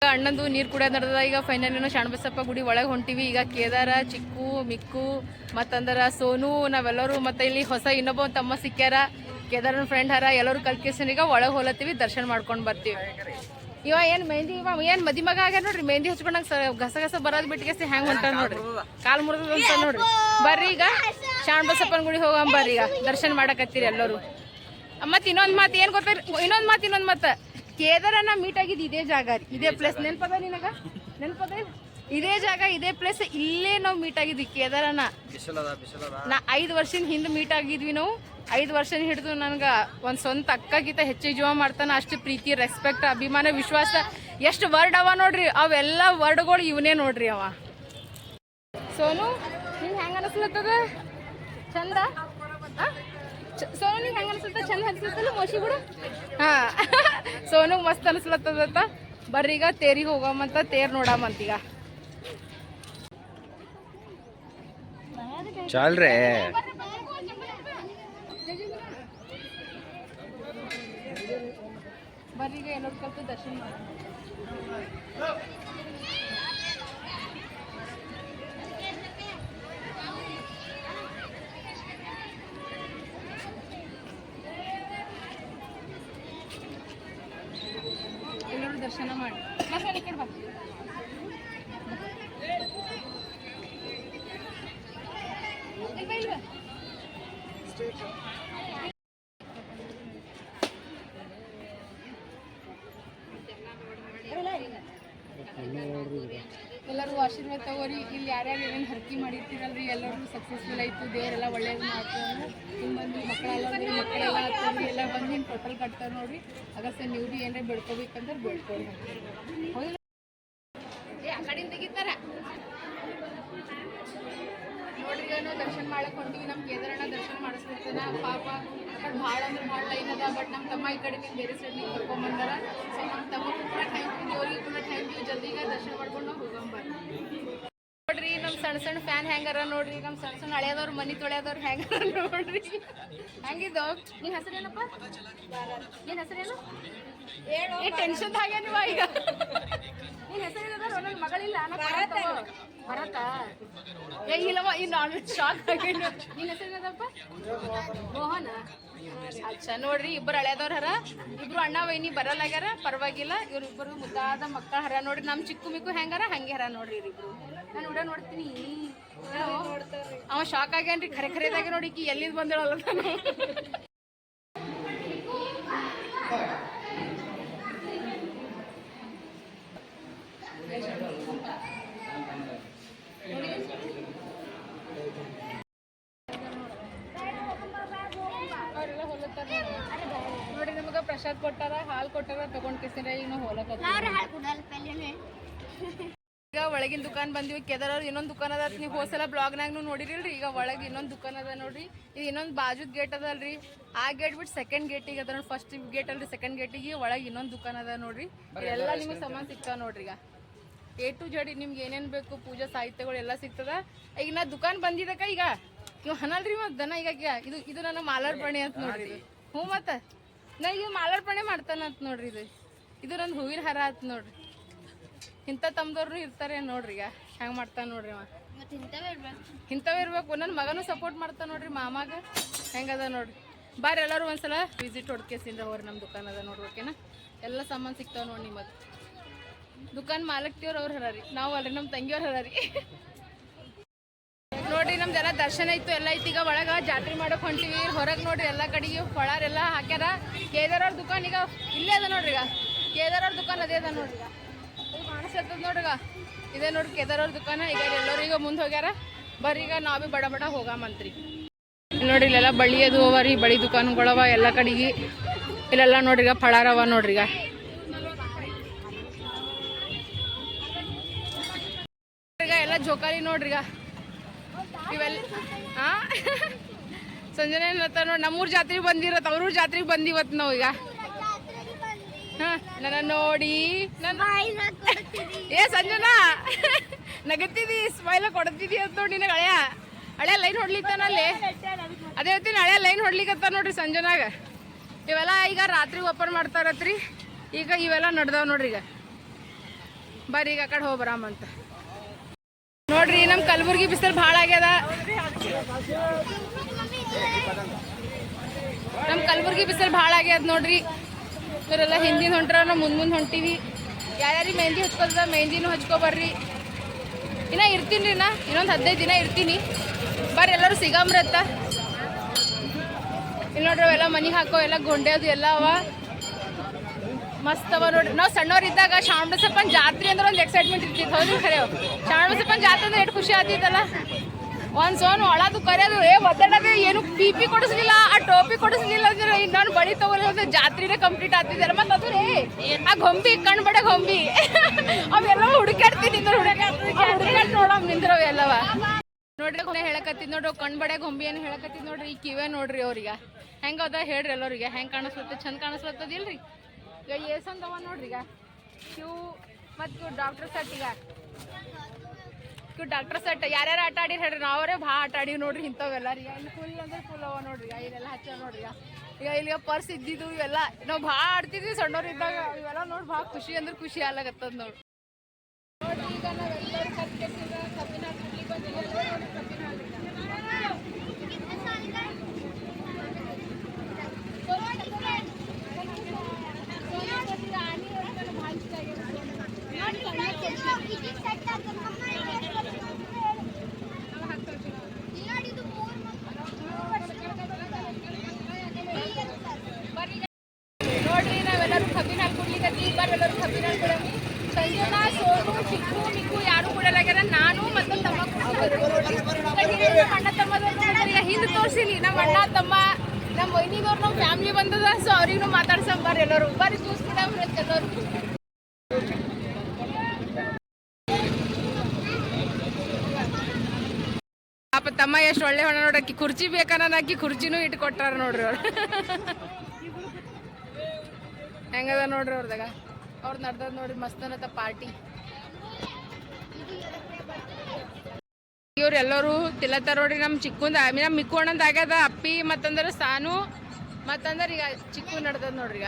ಅಣ್ಣಂದು ನೀರು ಕುಡಿಯೋದು ನಡೆದ ಈಗ ಫೈನಲ್ ಏನೋ ಶಾಣಬಸಪ್ಪ ಗುಡಿ ಒಳಗೆ ಹೊಂಟಿವಿ ಈಗ ಕೇದಾರ ಚಿಕ್ಕು ಮಿಕ್ಕು ಮತ್ತಂದ್ರೆ ಸೋನು ನಾವೆಲ್ಲರೂ ಮತ್ತೆ ಇಲ್ಲಿ ಹೊಸ ಇನ್ನೊಬ್ಬ ತಮ್ಮ ಸಿಕ್ಕ್ಯಾರ ಕೇದಾರನ ಫ್ರೆಂಡ್ ಹರ ಎಲ್ಲರೂ ಕಲ್ಕೇಸನ್ ಈಗ ಒಳಗೆ ಹೋಲತ್ತೀವಿ ದರ್ಶನ ಮಾಡ್ಕೊಂಡು ಬರ್ತೀವಿ ಇವ ಏನು ಮೆಹಂದಿ ಏನು ಮದಿ ಮಗ ಆಗ್ಯಾರ ನೋಡ್ರಿ ಮೆಹಂದಿ ಹಚ್ಕೊಂಡಂಗೆ ಗಸ ಬರೋದು ಬಿಟ್ಟಿಗೆ ಹೆಂಗೆ ಹೊಂಟ ನೋಡ್ರಿ ಕಾಲು ಮುರಿದ ಅಂತ ನೋಡ್ರಿ ಬರ್ರಿ ಈಗ ಶಾಣಬಸಪ್ಪನ ಗುಡಿ ಹೋಗಂಬರ್ರಿ ಈಗ ದರ್ಶನ ಮಾಡಕತ್ತೀರಿ ಎಲ್ಲರೂ ಮತ್ತೆ ಇನ್ನೊಂದು ಮಾತು ಏನು ಗೊತ್ತ ಇನ್ನೊಂದು ಮಾತು ಕೇದಾರನ ಮೀಟ್ ಆಗಿದ್ದು ಇದೇ ಜಾಗ ರೀ ಇದೇ ಪ್ಲೇಸ್ ನೆನಪದ ನಿನಗ ನೆನಪದ ಇದೇ ಜಾಗ ಇದೇ ಪ್ಲೇಸ್ ಇಲ್ಲೇ ನಾವು ಮೀಟ್ ಆಗಿದ್ವಿ ಕೇದಾರನ ನಾ 5 ವರ್ಷದ ಹಿಂದೆ ಮೀಟ್ ಆಗಿದ್ವಿ ನಾವು 5 ವರ್ಷ ಹಿಡಿದು ನನಗೆ ಒಂದು ಸ್ವಂತ ಅಕ್ಕಗಿಂತ ಹೆಚ್ಚಿಗೆ ಜೀವ ಮಾಡ್ತಾನೆ ಅಷ್ಟು ಪ್ರೀತಿ ರೆಸ್ಪೆಕ್ಟ್ ಅಭಿಮಾನ ವಿಶ್ವಾಸ ಎಷ್ಟು ವರ್ಡ್ ಅವ ನೋಡ್ರಿ ಅವೆಲ್ಲ ವರ್ಡ್ಗಳು ಇವನೇ ನೋಡ್ರಿ ಅವ ಸೋನು ನಿಂಗೆ ಹೆಂಗೆ ಅನಿಸ್ಲತ್ತದ ಚಂದ ಸೋನು ನಿಂಗೆ ಹೆಂಗೆ ಅನಿಸುತ್ತೆ ಚಂದ ಅನಿಸ್ಲತ್ತಲ್ಲ ಮೋಶಿ ಕೂಡ ಹಾಂ ಸೋನುಗೆ ಮಸ್ತ್ ಅನಿಸ್ಲತ್ತದತ್ತ ಬರ್ರಿ ಈಗ ತೇರಿಗೆ ಹೋಗಮ್ಮಂತ ತೇರ್ ನೋಡಮ್ಮಂತೀಗ
ಚಾಲ್ರೆ
ಬರ್ರಿ ಈಗ ಎಲ್ಲರೂ ಕಲ್ತು ದರ್ಶನ ಮಾಡಿ ಎಲ್ಲರೂ ದರ್ಶನ ಮಾಡಿ ಮತ್ತೆ ಈ ಕಡೆ ಬಾ ಎಲ್ಲರೂ ಆಶೀರ್ವಾದ ತಗೋರಿ ಇಲ್ಲಿ ಯಾರ್ಯಾರು ಏನೇನು ಹರಕೆ ಮಾಡಿರ್ತೀರಲ್ರಿ ಎಲ್ಲರೂ ಸಕ್ಸಸ್ಫುಲ್ ಆಯಿತು ದೇವರೆಲ್ಲ ಒಳ್ಳೇದು ಮಾಡ್ತಾರೆ ಹಿಂಗೆ ಬಂದು ಮಕ್ಕಳೆಲ್ಲ ಆಗ್ತದ್ರಿ ಎಲ್ಲ ಬಂದು ಹಿಂಗೆ ಟೋಟಲ್ ಕಟ್ತಾರೆ ನೋಡ್ರಿ ಅಗಸ್ತ ನೀವು ಭೀ ಏನಾರ ಬೆಳ್ಕೊಬೇಕಂದ್ರೆ ಬೆಳ್ಕೊಳ್ಳಿ ಹೌದಿಲ್ಲ ಏ ಆ ಕಡೆಯಿಂದ ತೆಗಿತಾರ ನೋಡ್ರಿ ನಾವು ದರ್ಶನ ಮಾಡಕ್ಕೆ ಹೊಂಟಿವಿ ನಮ್ಮ ಕೇದಾರಣ್ಣ ದರ್ಶನ ಮಾಡಿಸ್ಬಿಡ್ತಾನ ಪಾಪ ಆ ಕಡೆ ಭಾಳ ಅಂದ್ರೆ ಭಾಳ ಲೈನ್ ಅದ ಬಟ್ ನಮ್ಮ ತಮ್ಮ ಈ ಕಡೆ ನೀವು ಬೇರೆ ಸೈಡ್ ನೀವು ಕರ್ಕೊಂಬಂದಾರ ಸೊ ನಮ್ಮ ತಮ್ಮಗೂ ಕೂಡ ಥ್ಯಾಂಕ್ ಯು ದೇವ್ರಿಗೆ ಕೂಡ ಥ್ಯಾಂಕ್ ಯು ಜಲ್ದಿಗ ದರ್ಶನ ಮಾಡ್ಕೊಂಡು ನಾವು ಹೋಗಂಬರ್ ನೋಡ್ರಿ ನಮ್ಮ ಸಣ್ಣ ಫ್ಯಾನ್ ಹೆಂಗಾರ ನೋಡ್ರಿ ನಮ್ಮ ಸಣ್ಣ ಹಳೆಯದವ್ರು ಮನೆ ತೊಳೆಯದವ್ರು ಹೆಂಗಾರ ನೋಡ್ರಿ ಹೆಂಗಿದ್ದು ನಿನ್ನ ಹೆಸರೇನಪ್ಪ ನಿನ್ನ ಹೆಸರೇನು ಏ ಟೆನ್ಷನ್ ಆಗ್ಯಾನಿವ ಈಗ ನಿನ್ನ ಹೆಸರೇನದ ನನ್ನ ಮಗಳಿಲ್ಲ ಭರತ ಏ ಇಲ್ಲವ ಇನ್ನು ಶಾಕ್ ಆಗೇನು ನಿನ್ನ ಹೆಸರೇನದಪ್ಪ ಮೋಹನ ಅಚ್ಚಾ ನೋಡ್ರಿ ಇಬ್ಬರು ಹಳೆಯದವ್ರು ಹರ ಇಬ್ರು ಅಣ್ಣ ವೈನಿ ಬರಲ್ಲಾಗ್ಯಾರ ಪರವಾಗಿಲ್ಲ ಇವ್ರಿಬ್ಬರು ಮುದ್ದಾದ ಮಕ್ಕಳ ಹರ ನೋಡ್ರಿ ನಮ್ಮ ಚಿಕ್ಕು ಮಿಕ್ಕು ಹೆಂಗಾರ ಹಂಗೆ ಹರ ನೋಡ್ರಿ ಇವ್ರಿಬ್ರು ನಾನು ಕೂಡ ನೋಡ್ತೀನಿ ಅವ ಶಾಕ್ ಆಗ್ಯಾನ್ರಿ ಖರೆದಾಗ ನೋಡಿ ಈಕಿ ಎಲ್ಲಿದ್ ಬಂದೇಳಲ್ಲ ನಾನು ನೋಡಿ ನಮಗ ಪ್ರಸಾದ್ ಕೊಟ್ಟಾರ ಹಾಲು ಕೊಟ್ಟಾರ ತಗೊಂಡ್ ಕಿಸಿರ ಈಗ ನಾವು ಈಗ ಒಳಗಿನ ದುಕಾನ್ ಬಂದಿವಿ ಕೇದಾರ ಇನ್ನೊಂದು ದುಕಾನ್ ಅದ ನೀವು ಹೋಸಲ ಬ್ಲಾಗ್ನಾಗ ನೋಡಿರಿಲ್ರಿ ಈಗ ಒಳಗೆ ಇನ್ನೊಂದು ದುಕಾನ್ ಅದ ನೋಡ್ರಿ ಇದು ಇನ್ನೊಂದು ಬಾಜುದ್ ಗೇಟ್ ಅದಲ್ರಿ ಆ ಗೇಟ್ ಬಿಟ್ಟು ಸೆಕೆಂಡ್ ಗೇಟಿಗೆ ಅದ ನೋಡಿ ಫಸ್ಟ್ ಗೇಟ್ ಅಲ್ರಿ ಸೆಕೆಂಡ್ ಗೇಟಿಗೆ ಒಳಗೆ ಇನ್ನೊಂದು ದುಕಾನ್ ಅದ ನೋಡ್ರಿ ಎಲ್ಲ ನಿಮಗೆ ಸಾಮಾನು ಸಿಗ್ತಾವ ನೋಡ್ರಿ ಈಗ A to Z ನಿಮ್ಗೆ ಏನೇನು ಬೇಕು ಪೂಜಾ ಸಾಹಿತ್ಯಗಳು ಎಲ್ಲ ಸಿಗ್ತದ ಈಗ ನಾ ದುಕಾನ್ ಬಂದಿದ್ದಕ್ಕ ಈಗ ನೀವು ಹನಲ್ರಿ ಮತ್ತು ದನ ಈಗ ಇದು ನನ್ನ ಮಾಲಾರ್ಪಣೆ ಅಂತ ನೋಡ್ರಿ ಇದು ಹ್ಞೂ ಮತ್ತೆ ನಾ ಈಗ ಮಾಲಾರ್ಪಣೆ ಮಾಡ್ತಾನಂತ ನೋಡ್ರಿ ಇದು ನನ್ನ ಹೂವಿನ ಹಾರ ಆತ್ ನೋಡ್ರಿ ಇಂಥ ತಮ್ಮದವ್ರು ಇರ್ತಾರೆ ನೋಡ್ರಿ ಈಗ ಹೆಂಗೆ ಮಾಡ್ತಾನೆ ನೋಡ್ರಿ ಅವ ಇಂಥವೇ ಇರ್ಬೇಕು. ನನ್ನ ಮಗನೂ ಸಪೋರ್ಟ್ ಮಾಡ್ತಾ ನೋಡ್ರಿ ಮಾಮಾಗ ಹೆಂಗದ ನೋಡ್ರಿ. ಬಾರಿ ಎಲ್ಲರೂ ಒಂದ್ಸಲ ವಿಸಿಟ್ ಹೊಡ್ಕೇಸಿಂದ ಅವ್ರು ನಮ್ಮ ದುಕಾನ್ ಅದ ನೋಡ್ರಿ. ಓಕೆನಾ, ಎಲ್ಲ ಸಾಮಾನು ಸಿಗ್ತಾವ ನೋಡಿ ನಿಮಗೆ. ದುಕಾನ್ ಮಾಲಕ್ತಿಯವ್ರು ಅವ್ರು ಹರಾರಿ, ನಾವು ಅಲ್ರಿ ನಮ್ಮ ತಂಗಿಯವ್ರು ಹರಾರಿ. ನೋಡ್ರಿ ನಮ್ದೆಲ್ಲ ದರ್ಶನ ಇತ್ತು, ಎಲ್ಲ ಐತಿ. ಈಗ ಒಳಗೆ ಜಾತ್ರೆ ಮಾಡೋಕೆ ಹೊಂಟಿವಿ. ಹೊರಗೆ ನೋಡ್ರಿ ಎಲ್ಲ ಕಡೆಗೆ ಹೊಳಾರೆಲ್ಲ ಹಾಕ್ಯಾರ. ಕೇದಾರವ್ರ ದುಕಾನ್ ಈಗ ಇಲ್ಲೇ ಅದ ನೋಡ್ರಿ. ಈಗ ಕೇದಾರವ್ರ ದುಕಾನ್ ಅದೇ ಅದ ನೋಡ್ರಿ. ಈಗ ಕಾಣಿಸ್ತದ ನೋಡ್ರಿ. ಇದೇ ನೋಡ್ರಿ ಕೇದಾರವ್ರ ದುಕಾನ. ಈಗ ಎಲ್ಲರೂ ಈಗ ಮುಂದೆ ಹೋಗ್ಯಾರ. ಬರ್ರಿ ಈಗ ನಾವು ಬಡ ಬಡ ಹೋಗಾಮಂತ್ರಿ. ನೋಡ್ರಿ ಇಲ್ಲೆಲ್ಲ ಬಳ್ಳಿ ಅದು ಅವ ರೀ, ಬಳಿ ದುಕಾನುಗಳವ ಎಲ್ಲ ಕಡೆಗೆ. ಇಲ್ಲೆಲ್ಲ ನೋಡ್ರಿ ಈಗ ಫಳಾರವ ನೋಡ್ರಿ. ಈಗ ಎಲ್ಲ ಜೋಕಾಲಿ ನೋಡ್ರಿ. ಈಗ ಇವೆಲ್ಲ ಸಂಜನೆ ನೋಡಿ ನಮ್ಮೂರ್ ಜಾತ್ರೆಗೆ ಬಂದಿರತ್ತ, ಅವ್ರೂರ್ ಜಾತ್ರೆಗೆ ಬಂದಿವತ್ತು ನಾವು. ಈಗ ನನ್ನ ನೋಡಿ ಏ ಸಂಜನಾ ನಗತ್ತಿದಿ, ಸ್ಮೈಲ ಕೊಡ್ತಿದಿ ಅಂತ ನೋಡಿ. ನಿನಗೆ ಹಳೆ ಲೈನ್ ಹೊಡ್ಲಿತ್ತಾನಲ್ಲಿ ಅದೇ ಹೇಳ್ತೀನಿ, ಹಳೆ ಲೈನ್ ಹೊಡ್ಲಿಕ್ಕತ್ತ ನೋಡ್ರಿ ಸಂಜನಾಗ. ಇವೆಲ್ಲ ಈಗ ರಾತ್ರಿ ಓಪನ್ ಮಾಡ್ತಾರತ್ರಿ. ಈಗ ಇವೆಲ್ಲ ನಡ್ದಾವ್ ನೋಡ್ರಿ. ಈಗ ಬರ್ರಿ ಈಗ ಆ ಕಡೆ ಹೋಗ್ಬರಾಮಂತ ನೋಡ್ರಿ. ನಮ್ಮ ಕಲಬುರ್ಗಿ ಬಿಸಿಲು ಭಾಳ ಆಗ್ಯದ. ನಮ್ಮ ಕಲಬುರ್ಗಿ ಬಿಸಿಲು ಭಾಳ ಆಗ್ಯದ ನೋಡ್ರಿ. ಇವರೆಲ್ಲ ಹಿಂದಿನ ಹೊಂಟ್ರ, ನಾವು ಮುಂದೆ ಹೊಂಟೀವಿ. ಯಾರ್ಯಾರಿಗೆ ಮೆಹಂದಿ ಹಚ್ಕೋದ ಮೆಹಂದಿನೂ ಹಚ್ಕೊಬರ್ರಿ. ಇನ್ನ ಇರ್ತೀನಿ ರೀ, ಇನ್ನೊಂದು 15 ದಿನ ಇರ್ತೀನಿ. ಬರ್ರಿ ಎಲ್ಲರೂ ಸಿಗಂಬ್ರತ್ತ. ಇಲ್ಲಿ ನೋಡ್ರಿ ಅವೆಲ್ಲ ಮನೆಗೆ ಹಾಕೋ ಎಲ್ಲ ಗೊಂಡೆ ಅದು ಎಲ್ಲ ಅವ, ಮಸ್ತ್ ಅವ ನೋಡ್ರಿ. ನಾವು ಸಣ್ಣವ್ರಿದ್ದಾಗ ಶ್ರಾವಣಬಸಪ್ಪನ ಜಾತ್ರೆ ಅಂದ್ರೆ ಒಂದು ಎಕ್ಸೈಟ್ಮೆಂಟ್ ಇರ್ತಿತ್ತು. ಹೌದು ಖರೆ, ಶ್ರಾವಣಬಸಪ್ಪನ ಜಾತ್ರೆ ಅಂದ್ರೆ ಎಷ್ಟು ಖುಷಿ ಆಗ್ತಿತ್ತಲ್ಲ. ಒಂದು ಸೋನು ಒಳದು ಕರೆಯೋದು, ಒದ್ದಾಡೋದು, ಏನು ಪಿ ಕೊಡಿಸ್ಲಿಲ್ಲ, ಆ ಟೋಪಿ ಕೊಡಿಸ್ಲಿಲ್ಲ ಅಂದ್ರೆ ಇನ್ನೊಂದು ಬಳಿ ತಗೊಳ್ಳೋದು ಜಾತ್ರೆನೇ ಕಂಪ್ಲೀಟ್ ಆಗ್ತಿದ್ದಲ್ಲ. ಮತ್ತು ಅದು ರೀ ಆ ಗೊಂಬಿ ಕಣ್ಣು ಬಡ ಗೊಂಬಿ ಅವೆಲ್ಲ ಹುಡುಕಾಡ್ತೀನಿ ಹುಡುಕಾಡ್ ನೋಡಮ್ ನಿಂದ್ರವ ಎಲ್ಲವ ನೋಡ್ರಿ. ಹೇಳಕತ್ತಿದ್ ನೋಡ್ರಿ ಕಣ್ಣು ಬಡ ಗೊಂಬಿ ಏನು ಹೇಳಕತ್ತಿದ್ ನೋಡ್ರಿ. ಈ ಕಿವೇ ನೋಡ್ರಿ ಅವ್ರಿಗೆ ಹೆಂಗದ ಹೇಳ್ರಿ ಎಲ್ಲರಿಗೆ. ಹೆಂಗೆ ಕಾಣಿಸ್ಲತ್ತ, ಚಂದ ಕಾಣಿಸ್ಲತ್ತದ ಇಲ್ರಿ. ಈಗ ಏಸಂದವ ನೋಡ್ರಿ. ಈಗ ಕ್ಯೂ ಮತ್ತು ಡಾಕ್ಟರ್ ಸೆಟ್. ಈಗ ಕ್ಯೂ ಡಾಕ್ಟರ್ ಸೆಟ್ ಯಾರ್ಯಾರು ಆಟ ಆಡಿರಿ ಹೇಳ್ರಿ. ನಾವರೇ ಭಾಳ ಆಟ ಆಡಿವಿ ನೋಡ್ರಿ ಇಂಥವೆಲ್ಲ ರೀ. ಇಲ್ಲಿ ಫುಲ್ ಅಂದ್ರೆ ಫುಲ್ ಅವ ನೋಡ್ರಿ. ಇಲ್ಲೆಲ್ಲ ಹಚ್ಚ ನೋಡ್ರಿ. ಈಗ ಇಲ್ಲಿ ಪರ್ಸ್ ಇದ್ದಿದ್ದು ಇವೆಲ್ಲ ನಾವು ಭಾಳ ಆಡ್ತಿದ್ವಿ ಸಣ್ಣವ್ರು ಇದ್ದಾಗ. ಇವೆಲ್ಲ ನೋಡಿ ಭಾಳ ಖುಷಿ ಅಂದ್ರೆ ಖುಷಿ ಆಗ್ಲಾಗತ್ತದ ನೋಡ್ರಿ. ನೋಡ್ರಿ ಈಗ ನಾವೆಲ್ಲರೂ ಕರ್ಕೆಸಿಗ ಕಬ್ಬಿನ ಹಾಕಿ ಬಂದಿಲ್ಲ ನೋಡ್ರಿ. ಕಬ್ಬಿನ ನೋಡ್ರಿ ನಾವೆಲ್ಲರೂ ಕಬ್ಬಿನ ಹಾಲು ಕುಡ್ಲಿಕ್ಕತ್ತಿ. ಎಲ್ಲರೂ ಕಬ್ಬಿನ ಹಾಲು ಕೊಡಮ್ಮಿ. ಸಂಜನಾ, ಸೋನು, ಚಿಕ್ಕು, ಮಿಕ್ಕು ಯಾರು ಕೊಡಲಾಗ್ಯಾರ. ನಾನು ಮತ್ತು ತಮ್ಮ ಅಣ್ಣ ತಮ್ಮದವ್ರು ಹಿಂದೆ ತೋರಿಸಿನಿ. ನಮ್ಮ ಅಣ್ಣ ತಮ್ಮ ನಮ್ಮ ವೈನಿದವ್ರು ನಮ್ಮ ಫ್ಯಾಮಿಲಿ ಬಂದದ. ಸೊ ಅವ್ರಿಗೂ ಮಾತಾಡ್ಸಮ್ ಬರ್ರಿ ಎಲ್ಲರೂ. ಬರ್ರಿ ತೋರಿಸ್ಬಿಡಮ್ರಿ ಎಲ್ಲರೂ. ಪಾಪ ತಮ್ಮ ಎಷ್ಟು ಒಳ್ಳೆ ಹೊಣ ನೋಡಕ್ಕಿ. ಕುರ್ಚಿ ಬೇಕನ್ನ ಅಕ್ಕಿ ಕುರ್ಚಿನೂ ಇಟ್ಕೊಟ್ಟಾರ ನೋಡ್ರಿ ಅವ್ರು. ಹೆಂಗದ ನೋಡ್ರಿ ಅವ್ರದಾಗ. ಅವ್ರು ನಡ್ದದ ನೋಡ್ರಿ ಮಸ್ತ್ ಅನ್ನತ್ತ ಪಾರ್ಟಿ. ಇವ್ರು ಎಲ್ಲರೂ ತಿಲ್ಲತ್ತಾರ ನೋಡ್ರಿ. ನಮ್ಮ ಚಿಕ್ಕುಂದ ನಮ್ಮ ಮಿಕ್ಕು ಅಣ್ಣಂದು ಆಗ್ಯದ. ಅಪ್ಪಿ ಮತ್ತಂದ್ರೆ ಸಾನು ಮತ್ತಂದ್ರೆ ಈಗ ಚಿಕ್ಕು ನಡ್ದದ ನೋಡ್ರಿ.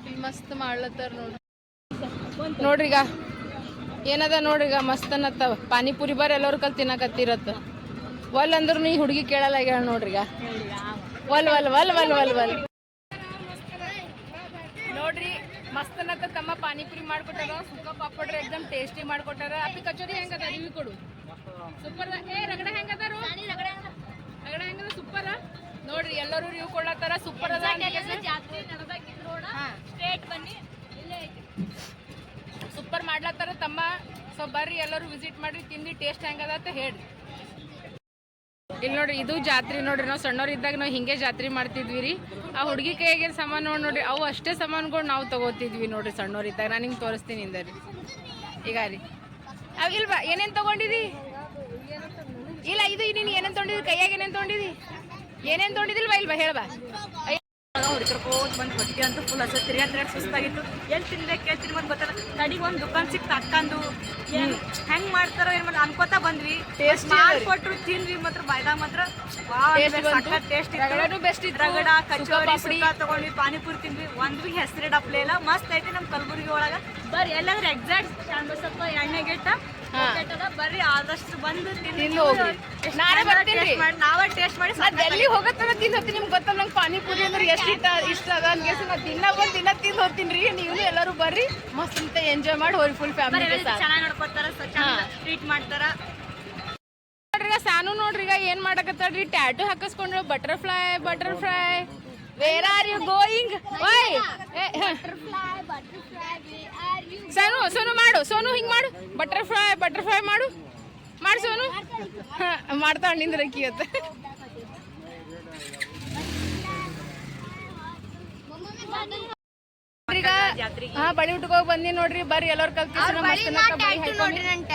ಈಗ ಮಸ್ತ್ ಮಾಡ್ಲತ್ತಾರ ನೋಡ್ರಿ. ನೋಡ್ರಿ ಈಗ ಏನದ ನೋಡ್ರಿ. ಈಗ ಮಸ್ತ್ ಅನ್ನತ್ತವ ಪಾನಿಪುರಿ. ಬರ್ರಿ ಎಲ್ಲರೂ ಕಲ್ ತಿನ್ನಕತ್ತಿರತ್ತ. ಒಲ್ ಅಂದ್ರು ನೀ ಹುಡುಗಿ ಕೇಳಲ್ಲ ಹೇಳ ನೋಡ್ರಿ. ಈಗ ವಲ್ ವಲ್ ವಲ್ ವಲ್ ವಲ್ ವಲ್ ನೋಡ್ರಿ ಮಸ್ತ್ ಅನ್ನತ್ತ. ತಮ್ಮ ಪಾನಿಪುರಿ ಮಾಡ್ಕೊಟ್ಟಾರ. ಸುಕ್ಕ ಪಾಪಡ್ರಿ ಎಕ್ದಮ್ ಟೇಸ್ಟಿ ಮಾಡ್ಕೊಟ್ಟಾರ. ಅಪ್ಪಿ ಕಚೋರಿ ಹೆಂಗದ ರಿವ್ಯೂ ಕೊಡು. ಸೂಪರ್. ರಗಡ ಹೆಂಗದಾರು? ರಗಡ ಹೆಂಗದ? ಸೂಪರ ನೋಡ್ರಿ. ಎಲ್ಲರೂ ರಿವ್ಯೂ ಕೊಡ್ಲತ್ತಾರ. ಸೂಪರ್ ಅದ. ಸೂಪರ್ ಮಾಡ್ಲತ್ತಾರ ತಮ್ಮ. ಸೊ ಬರ್ರಿ ಎಲ್ಲರೂ ವಿಸಿಟ್ ಮಾಡ್ರಿ, ತಿಂದು ಟೇಸ್ಟ್ ಹೆಂಗದ ಅಂತ ಹೇಳ್ರಿ. ಇಲ್ಲಿ ನೋಡ್ರಿ ಇದು ಜಾತ್ರೆ ನೋಡ್ರಿ. ನಾವು ಸಣ್ಣವ್ರು ಇದ್ದಾಗ ನಾವು ಹಿಂಗೆ ಜಾತ್ರೆ ಮಾಡ್ತಿದ್ವಿ ರೀ. ಆ ಹುಡುಗಿ ಕೈಯಾಗಿನ ಸಾಮಾನು ನೋಡ್ರಿ. ಅವು ಅಷ್ಟೇ ಸಾಮಾನುಗಳು ನಾವು ತಗೋತಿದ್ವಿ ನೋಡ್ರಿ ಸಣ್ಣವ್ರು ಇದ್ದಾಗ. ನಾನು ನಿಮ್ಗೆ ತೋರಿಸ್ತೀನಿ ಇಂದ ರೀ. ಈಗ ರೀ ಅವು ಇಲ್ವಾ ಏನೇನು ತೊಗೊಂಡಿದಿ? ಇಲ್ಲ ಇದು ನೀನು ಏನೇನು ತೊಗೊಂಡಿದ್ದಿ? ಕೈಯಾಗ ಏನೇನು ತೊಗೊಂಡಿದಿ? ಏನೇನು ತೊಗೊಂಡಿದಿಲ್ವಾ? ಇಲ್ವಾ ಹೇಳ್ಬಾ.
ಹುಡುಕರ್ಕೋತ ಬಂದು ಹೊಟ್ಟೆ ಅಂತೂ ಫುಲ್ ಹಸ ತಿರ್ಗಾಡ್ ಸುಸ್ತಾಗಿತ್ತು. ಎಲ್ಲಿ ತಿನ್ಬೇಕು ಮತ್ತೆ ಗೊತ್ತಲ್ಲ. ತಡಿಗೆ ಒಂದು ದುಕಾನ್ ಸಿಕ್ತು ಅಕ್ಕಂದು. ಹೆಂಗ್ ಮಾಡ್ತಾರೋ ಏನ್ ಮಾಡಿ ಅನ್ಕೋತಾ ಬಂದ್ವಿ.
ಟೇಸ್ಟ್
ಮಾಡ್ಕೊಟ್ರು ತಿನ್ವಿ ಮಾತ್ರ ಬಾಯ್ದಾಗ ಮಾತ್ರ ಟೇಸ್ಟ್ ಇತ್ತು. ರಗಡ ಕಚೋರಿ ಸುಕ್ಕ ತಗೊಂಡ್ವಿ, ಪಾನಿಪುರಿ ತಿಂದ್ವಿ. ಒಂದ್ವಿ ಹೆಸರಿಡಪ್ಲೇ ಇಲ್ಲ, ಮಸ್ತ್ ಐತಿ ನಮ್ಮ ಕಲಬುರ್ಗಿ ಒಳಗ. ಬರ್ರಿ ಎಲ್ಲಾದ್ರೂ ಎಕ್ಸಾಕ್ಟ್ ಶಾಂಬಸಪ್ಪ ಎಣ್ಣೆ ಗೆಟ್ಟ ಬರ್ರಿ ಆದಷ್ಟು ಬಂದು
ತಿಂದು ಹೋಗ್ರಿ. ನಾನೇ ಬರ್ತೀನಿ.
ನಾವೇ ಟೇಸ್ಟ್ ಮಾಡಿ
ಎಲ್ಲಿ ಹೋಗತ್ತಲ್ಲ ತಿಂದು ಹೋಗ್ತೀನಿ. ನಿಮ್ಗೆ ಗೊತ್ತಲ್ಲ ನಂಗೆ ಪಾನಿಪುರಿ ಅಂದ್ರೆ ಎಷ್ಟು ಇಷ್ಟ ಅದ ಅನ್ಕೇಸಿ ನಾ ದಿನ ತಿಂದು ಹೋಗ್ತೀನಿ ರೀ. ನೀವು ಎಲ್ಲರೂ ಬರ್ರಿ, ಮಸ್ತ್ ಅಂತ ಎಂಜಾಯ್ ಮಾಡಿ ಹೋರಿ ಫುಲ್ ಫ್ಯಾಮಿಲಿ.
ಚೆನ್ನಾಗಿ ನೋಡ್ಕೊತಾರ, ಟ್ರೀಟ್ ಮಾಡ್ತಾರ.
ನೋಡ್ರಿ ಸಾನು ನೋಡ್ರಿ ಈಗ ಏನ್ ಮಾಡಕತ್ತಾಳ್ರಿ, ಟ್ಯಾಟೂ ಹಾಕಿಸ್ಕೊಂಡ್ರು. Butterfly where are you going? ಓಯ್ ಸೋನು ಮಾಡು, ಸೋನು ಹಿಂಗ್ ಮಾಡು, ಬಟರ್ಫ್ಲೈ ಮಾಡು ಸೋನು. ಮಾಡ್ತಾಳ ನಿಂದ್ರಕ್ಕಿ ಅಂತ. ಈಗ ಬಳಿ ಊಟಕ್ಕೆ ಹೋಗಿ ಬಂದಿ ನೋಡ್ರಿ. ಬರ್ರಿ ಎಲ್ಲರೂ ಕಲ್ತಿ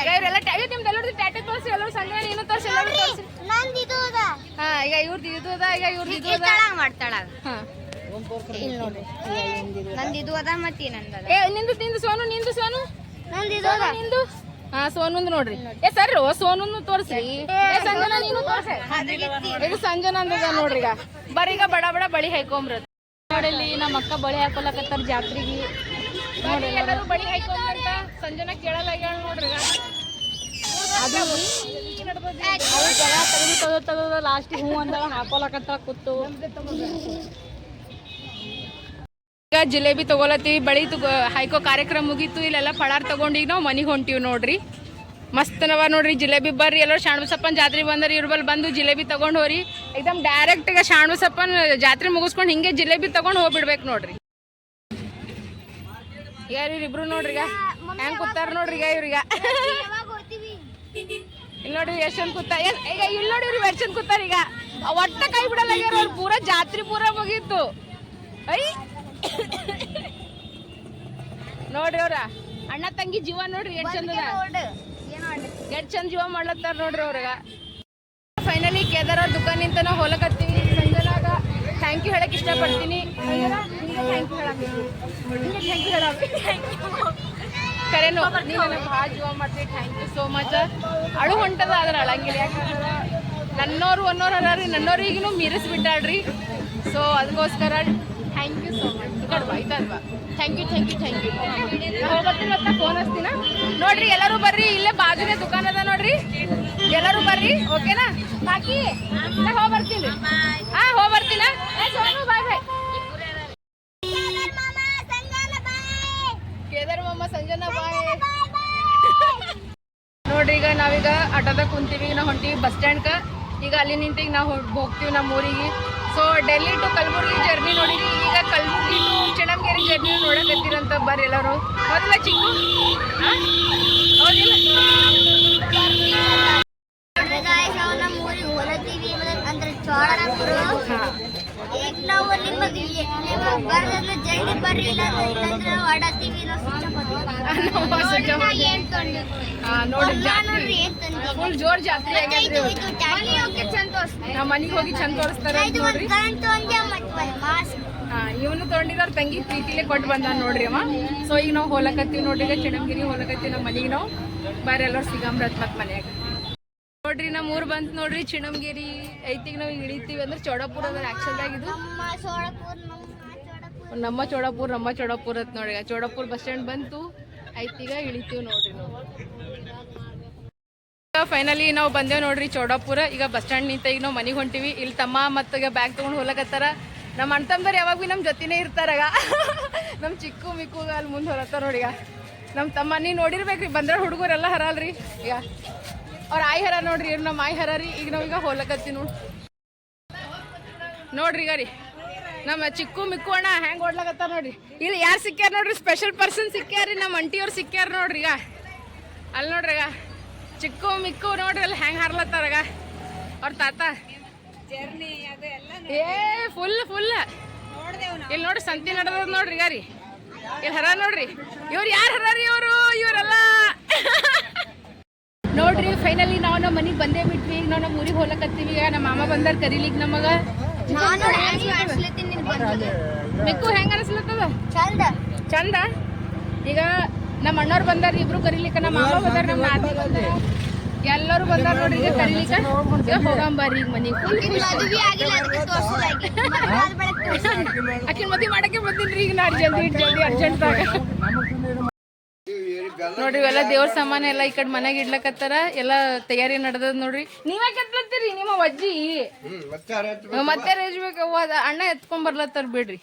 ಇವ್ರೆಲ್ಲ ನಿಮ್ದೆಲ್ಲರದು ಟ್ಯಾಟೂ ತೋರಿಸಿ. ಎಲ್ಲರೂ ಸಂಜೆ ನೀನು ತೋರಿಸಿ, ಎಲ್ಲರೂ ತೋರಿಸಿ. ಹಾ ಈಗ ಇವ್ರದ್ದು ಇದು ಅದ, ಈಗ ಇವ್ರದ್ದು ಇದು ಅದ
ಮಾಡ್ತಾಳ.
ಹಾ ಇಲ್ಲಿ ನೋಡ್ರಿ.
ನಂದು ಇದು ಅದ ಮತ್ತೆ ನಂದದ.
ನಿಂದು ಸೋನು, ಸೋನು
ನಂದು ಇದು ಅದ.
ನಿಂದು ಹಾ ಸೋನುಂದು ನೋಡ್ರಿ. ಸರ್ ಸೋನುಂದು ತೋರಿಸ್ರಿ. ಸಂಜನಾ ನೀನು ತೋರ್ಸಿ. ಇದು ಸಂಜನಂದದ ನೋಡ್ರಿ. ಈಗ ಬರ್ರಿ ಈಗ ಬಡ ಬಳಿ ಹಾಕೊಂಬ್ರದ್ ನೋಡಲ್ಲಿ. ನಮ್ಮ ಅಕ್ಕ ಬಳಿ ಹಾಕೊಳಕತ್ತಾರ ಜಾತ್ರೆಗೆ. ನೋಡ್ರಿ ಎಲ್ಲರೂ ಬಳಿ ಹಾಕೊಂಡ್ರಂತ ಸಂಜನಾ ಕೇಳಲ್ಲ ನೋಡ್ರಿ. ಅದು ತೆಗೆದು ಲಾಸ್ಟಿಗೆ ಹೂ ಅಂದ ಹಾಕೊಳಕತ್ತ ಕೂತು. ಈಗ ಜಿಲೇಬಿ ತಗೊಳತ್ತೀವಿ. ಬಳಿ ಹಾಕೋ ಕಾರ್ಯಕ್ರಮ ಮುಗೀತು. ಇಲ್ಲೆಲ್ಲ ಫಳಾರ್ ತಗೊಂಡು ಈಗ ನಾವು ಮನೆಗೆ ಹೊಂಟಿವಿ ನೋಡ್ರಿ. ಮಸ್ತನವ ನೋಡ್ರಿ ಜಿಲೇಬಿ. ಬರ್ರಿ ಎಲ್ಲರೂ ಶಾಣಬಸಪ್ಪನ ಜಾತ್ರೆ ಬಂದ್ರಿ. ಇವ್ರ ಬಲ್ಲಿ ಬಂದು ಜಿಲೇಬಿ ತಗೊಂಡು ಹೋರಿ. ಏಕದಮ್ ಡೈರೆಕ್ಟ್ ಈಗ ಶಾಣಬಸಪ್ಪನ ಜಾತ್ರೆ ಮುಗಿಸ್ಕೊಂಡು ಹಿಂಗೆ ಜಿಲೇಬಿ ತಗೊಂಡು ಹೋಗ್ಬಿಡ್ಬೇಕು ನೋಡ್ರಿ. ಈಗ ಇವ್ರಿಬ್ರು ನೋಡ್ರಿ ಈಗ ಹೆಂಗ್ ಕೂತಾರ ನೋಡ್ರಿ. ಈಗ ಇವ್ರಿಗ ಇಲ್ಲಿ ನೋಡ್ರಿ ಎಷ್ಟೊಂದು ಕೂತ. ಈಗ ಇಲ್ಲಿ ನೋಡಿ ಇವ್ರು ಎಷ್ಟೊಂದು ಕೂತಾರ. ಈಗ ಒಟ್ಟ ಕೈ ಬಿಡಲ್ಲ ಅವ್ರು. ಪೂರಾ ಜಾತ್ರೆ ಪೂರಾ ಮುಗೀತು. ಐ ನೋಡ್ರಿ ಅವ್ರ ಅಣ್ಣ ತಂಗಿ ಜೀವ ನೋಡ್ರಿ ಎಷ್ಟ್ ಚಂದ ಚಂದ ಜೀವ ಮಾಡ್ಲತ್ತಾರ ನೋಡ್ರಿ ಅವ್ರಾಗ. ಫೈನಲಿ ಕೇದಾರ ದುಕಾನ್ ನಿಂತ ನಾವು ಹೊಲಕತ್ತೀವಿ. ಸಂಜನಾಗ ಥ್ಯಾಂಕ್ ಯು ಹೇಳಕ್ ಇಷ್ಟಪಡ್ತೀನಿ. ಕರೆನು ನೀನು ಭಾಳ ಜೀವ ಮಾಡ್ತೀವಿ. Thank you so much. ಅಳು ಹೊಂಟದ ಆದ್ರೆ ಅಳಂಗಿಲ್ಲ. ಯಾಕಂದ್ರೆ ನನ್ನೋರು ಹರಾರಿ ನನ್ನೋರಿಗೂ ಮೀರಿಸ್ಬಿಟ್ಟಾಳ್ರಿ. ಸೊ ಅದಕ್ಕೋಸ್ಕರ ಥ್ಯಾಂಕ್ ಯು ಸೋ ಮಚ್. ಕಡ್ವಾ ಆಯ್ತಲ್ವಾ? ಥ್ಯಾಂಕ್ ಯು ಹೋಗ್ತೀನಿ. ಮತ್ತೆ ಫೋನ್ ಹಚ್ತೀನ ನೋಡ್ರಿ. ಎಲ್ಲರೂ ಬರ್ರಿ, ಇಲ್ಲೇ ಬಾಜುನೇ ದುಕಾನ್ ಅದ ನೋಡ್ರಿ. ಎಲ್ಲರೂ ಬರ್ರಿ, ಓಕೆನಾ? ಬಾಕಿ ಹೋಗ್ಬರ್ತೀನಿ. ಹೋಗ್ಬರ್ತೀನ. ಬಾಯ್ ಬಾಯ್. ಕೇದಾರ್ ಮಾಮ, ಸಂಜನಾ ಬಾಯ್. ನೋಡ್ರಿ ಈಗ ನಾವೀಗ ಆಟೋದಾಗ ಕುಂತೀವಿ. ನಾವು ಹೊಂಟೀವಿ ಬಸ್ ಸ್ಟ್ಯಾಂಡ್ಕ. ಈಗ ಅಲ್ಲಿ ನಿಂತೀಗ ನಾವು ಹೋಗ್ತೀವಿ ನಮ್ಮ ಊರಿಗೆ. So Delhi to Kalaburagi journey ನೋಡಿದ್ವಿ. ಈಗ ಕಲಬುರ್ಗಿ ಟು ಚಿಣಂಗೇರಿ ಜರ್ನಿ ನೋಡಕತ್ತೀರಂತ. ಬರ್ರಿ ಎಲ್ಲರೂ. ಮೊದಲ ಚಿಕ್ಕು
ನಮ್ಮ ಊರಿಗೆ ಹೊಲತೀವಿ ಅಂದ್ರೆ ಚೋಳಪುರ. ಈಗ ನಾವು ನಿಮಗೆ ಬರೋದ್ರೆ ಜಲ್ದಿ ಬರ್ರಿ, ಇಲ್ಲಾಂದ್ರೆ ಹೊಡತೀವಿ.
ನೋಡಿ ಜಾತ್ರೆ ಫುಲ್ ಜೋರ್ ಜಾತ್ರೆ ಆಗ್ಯಾದ್ರಿ. ನಮ್ಮ ಮನೆಗೆ ಹೋಗಿ ಚಂದ ತೋರಿಸ್ತಾರೆ ನೋಡ್ರಿ. ಇವನು ತೊಗೊಂಡಿದಾರ ತಂಗಿ ಪ್ರೀತಿಲೇ ಕೊಟ್ಟು ಬಂದ ನೋಡ್ರಿ ಅವ. ಸೊ ಈಗ ನಾವು ಹೋಲಕತ್ತೀವಿ ನೋಡ್ರಿ. ಈಗ ಚಿಣಂಗಿರಿ ಹೋಲಕತ್ತೀವಿ ನಮ್ಮ ಮನೆಗೆ ನಾವು. ಬಾರಿ ಎಲ್ಲರೂ ಸಿಗಂಬ್ರತ್ ಮತ್ ಮನ್ಯಾಗ ನೋಡ್ರಿ. ನಮ್ಮ ಊರು ಬಂತು ನೋಡ್ರಿ ಚಿಣಂಗಿರಿ ಐತಿಗೆ ನಾವು ಇಳಿತೀವಿ. ಅಂದ್ರೆ ಚೌಡಾಪುರ ಅದ ಆಕ್ಚುಲಾಗಿ. ಇದು ನಮ್ಮ ಚೌಡಾಪುರ ಅಂತ ನೋಡಿ. ಚೌಡಾಪುರ ಬಸ್ ಸ್ಟ್ಯಾಂಡ್ ಬಂತು ಐತಿಗ ಇಳಿತೀವಿ ನೋಡ್ರಿ ನಾವು. ಫೈನಲಿ ನಾವು ಬಂದೇವು ನೋಡ್ರಿ ಚೌಡಾಪುರ. ಈಗ ಬಸ್ ಸ್ಟ್ಯಾಂಡ್ ನಿಂತ ಈಗ ನಾವು ಮನೆಗೆ ಹೊಂಟಿವಿ. ಇಲ್ಲಿ ತಮ್ಮ ಮತ್ತು ಈಗ ಬ್ಯಾಗ್ ತೊಗೊಂಡು ಹೋಲಕತ್ತಾರ. ನಮ್ಮ ಅಣ್ಣ ತಮ್ಮದವ್ರು ಯಾವಾಗ ಭೀ ನಮ್ಮ ಜೊತೆನೇ ಇರ್ತಾರಾಗ. ನಮ್ಮ ಚಿಕ್ಕು ಮಿಕ್ಕು ಅಲ್ಲಿ ಮುಂದೆ ಹೊರತ್ತಾರ ನೋಡಿ. ಈಗ ನಮ್ಮ ತಮ್ಮ ನೀವು ನೋಡಿರ್ಬೇಕ್ರಿ. ಬಂದ್ರ ಹುಡುಗರೆಲ್ಲ ಹರಲ್ರಿ. ಈಗ ಅವ್ರ ಆಯ್ ಹರ ನೋಡ್ರಿ. ಇವ್ರು ನಮ್ಮ ಆಯ್ ಹರ ರೀ. ಈಗ ನಾವೀಗ ಹೋಲಕತ್ತೀವಿ ನೋಡ್ರಿ. ಈಗ ರೀ ನಮ್ಮ ಚಿಕ್ಕು ಮಿಕ್ಕು ಅಣ್ಣ ಹೆಂಗೆ ಓಡ್ಲಾಕತ್ತಾರ ನೋಡ್ರಿ. ಇಲ್ಲಿ ಯಾರು ಸಿಕ್ಕ್ಯಾರ ನೋಡ್ರಿ, ಸ್ಪೆಷಲ್ ಪರ್ಸನ್ ಸಿಕ್ಕ್ಯಾರಿ. ನಮ್ಮ ಅಂಟಿಯವ್ರು ಸಿಕ್ಕ್ಯಾರ ನೋಡ್ರಿ. ಈಗ ಅಲ್ಲಿ ನೋಡ್ರಿ ಈಗ ಚಿಕ್ಕು ಮಿಕ್ಕು ನೋಡ್ರಿ ಅಲ್ಲಿ ಹೆಂಗೆ ಹಾರ್ಲತ್ತಾರಾಗ ಅವ್ರ ತಾತ. ಏ ಫುಲ್ ಇಲ್ಲಿ ನೋಡ್ರಿ ಸಂತಿ ನಡೆದ ನೋಡ್ರಿ. ಈಗ ರೀ ಇಲ್ಲಿ ಹರ ನೋಡ್ರಿ. ಇವ್ರು ಯಾರು ಹರ ರೀ? ಇವರೆಲ್ಲ ನೋಡ್ರಿ. ಫೈನಲಿ ನಾವು ನಮ್ಮ ಮನೆಗೆ ಬಂದೇ ಬಿಟ್ವಿ. ಈಗ ನಾವು ನಮ್ಮ ಊರಿಗೆ ಹೋಲಕತ್ತೀವಿ. ಈಗ ನಮ್ಮ ಮಾಮ ಬಂದಾರ ಕರೀಲಿಕ್ಕೆ ನಮಗೆ
ನಾನು ಡ್ಯಾನ್ಸ್ ಮಾಡ್ಸ್ಲತ್ತೀನಿ ನಿನ್ ಬಂದು
ಮಿಕ್ಕು ಹೆಂಗ ಅನಿಸ್ಲತ್ತದ
ಚಂದ
ಚಂದ. ಈಗ ನಮ್ಮ ಅಣ್ಣವ್ರು ಬಂದಾರ, ಇಬ್ರು ಕರೀಲಿಕ್ಕ, ನಮ್ಮ ಮಾಮ ಬಂದಾರ, ನಮ್ಮ ನಾದಿ ಬಂದಾರ, ಎಲ್ಲರೂ ಬಂದಾರ ನೋಡ್ರಿ ಈಗ ಕರೀಲಿಕ್ಕ. ಈಗ ಹೋಗಂಬರ್ರಿ ಈಗ ಮನೆಗೆ.
ಮದುವೆ ಆಗಿಲ್ಲ ಅದಕ್ಕೆ ತೋರ್ಸಲಾಗಿ
ಆಕಿನ ಮದುವೆ ಮಾಡಕ್ಕೆ ಬಂದಿನ್ರಿ ಈಗ ನಾನು ಜಲ್ದಿ ಅರ್ಜೆಂಟ್ದಾಗ. ನೋಡ್ರಿ ಇವೆಲ್ಲ ದೇವ್ರ ಸಾಮಾನು ಎಲ್ಲ ಈ ಕಡೆ ಮನೆಗೆ ಇಡ್ಲಕತ್ತಾರ, ಎಲ್ಲ ತಯಾರಿ ನಡೆದದ ನೋಡ್ರಿ. ನೀವೇ ಕೆತ್ಲತ್ತೀರಿ ನಿಮ್ಮ ಅಜ್ಜಿ ಮತ್ತೆ ರೇಜ್ಬೇಕು ಅಣ್ಣ ಎತ್ಕೊಂಡ್ ಬರ್ಲತ್ತಾರ ಬಿಡ್ರಿ.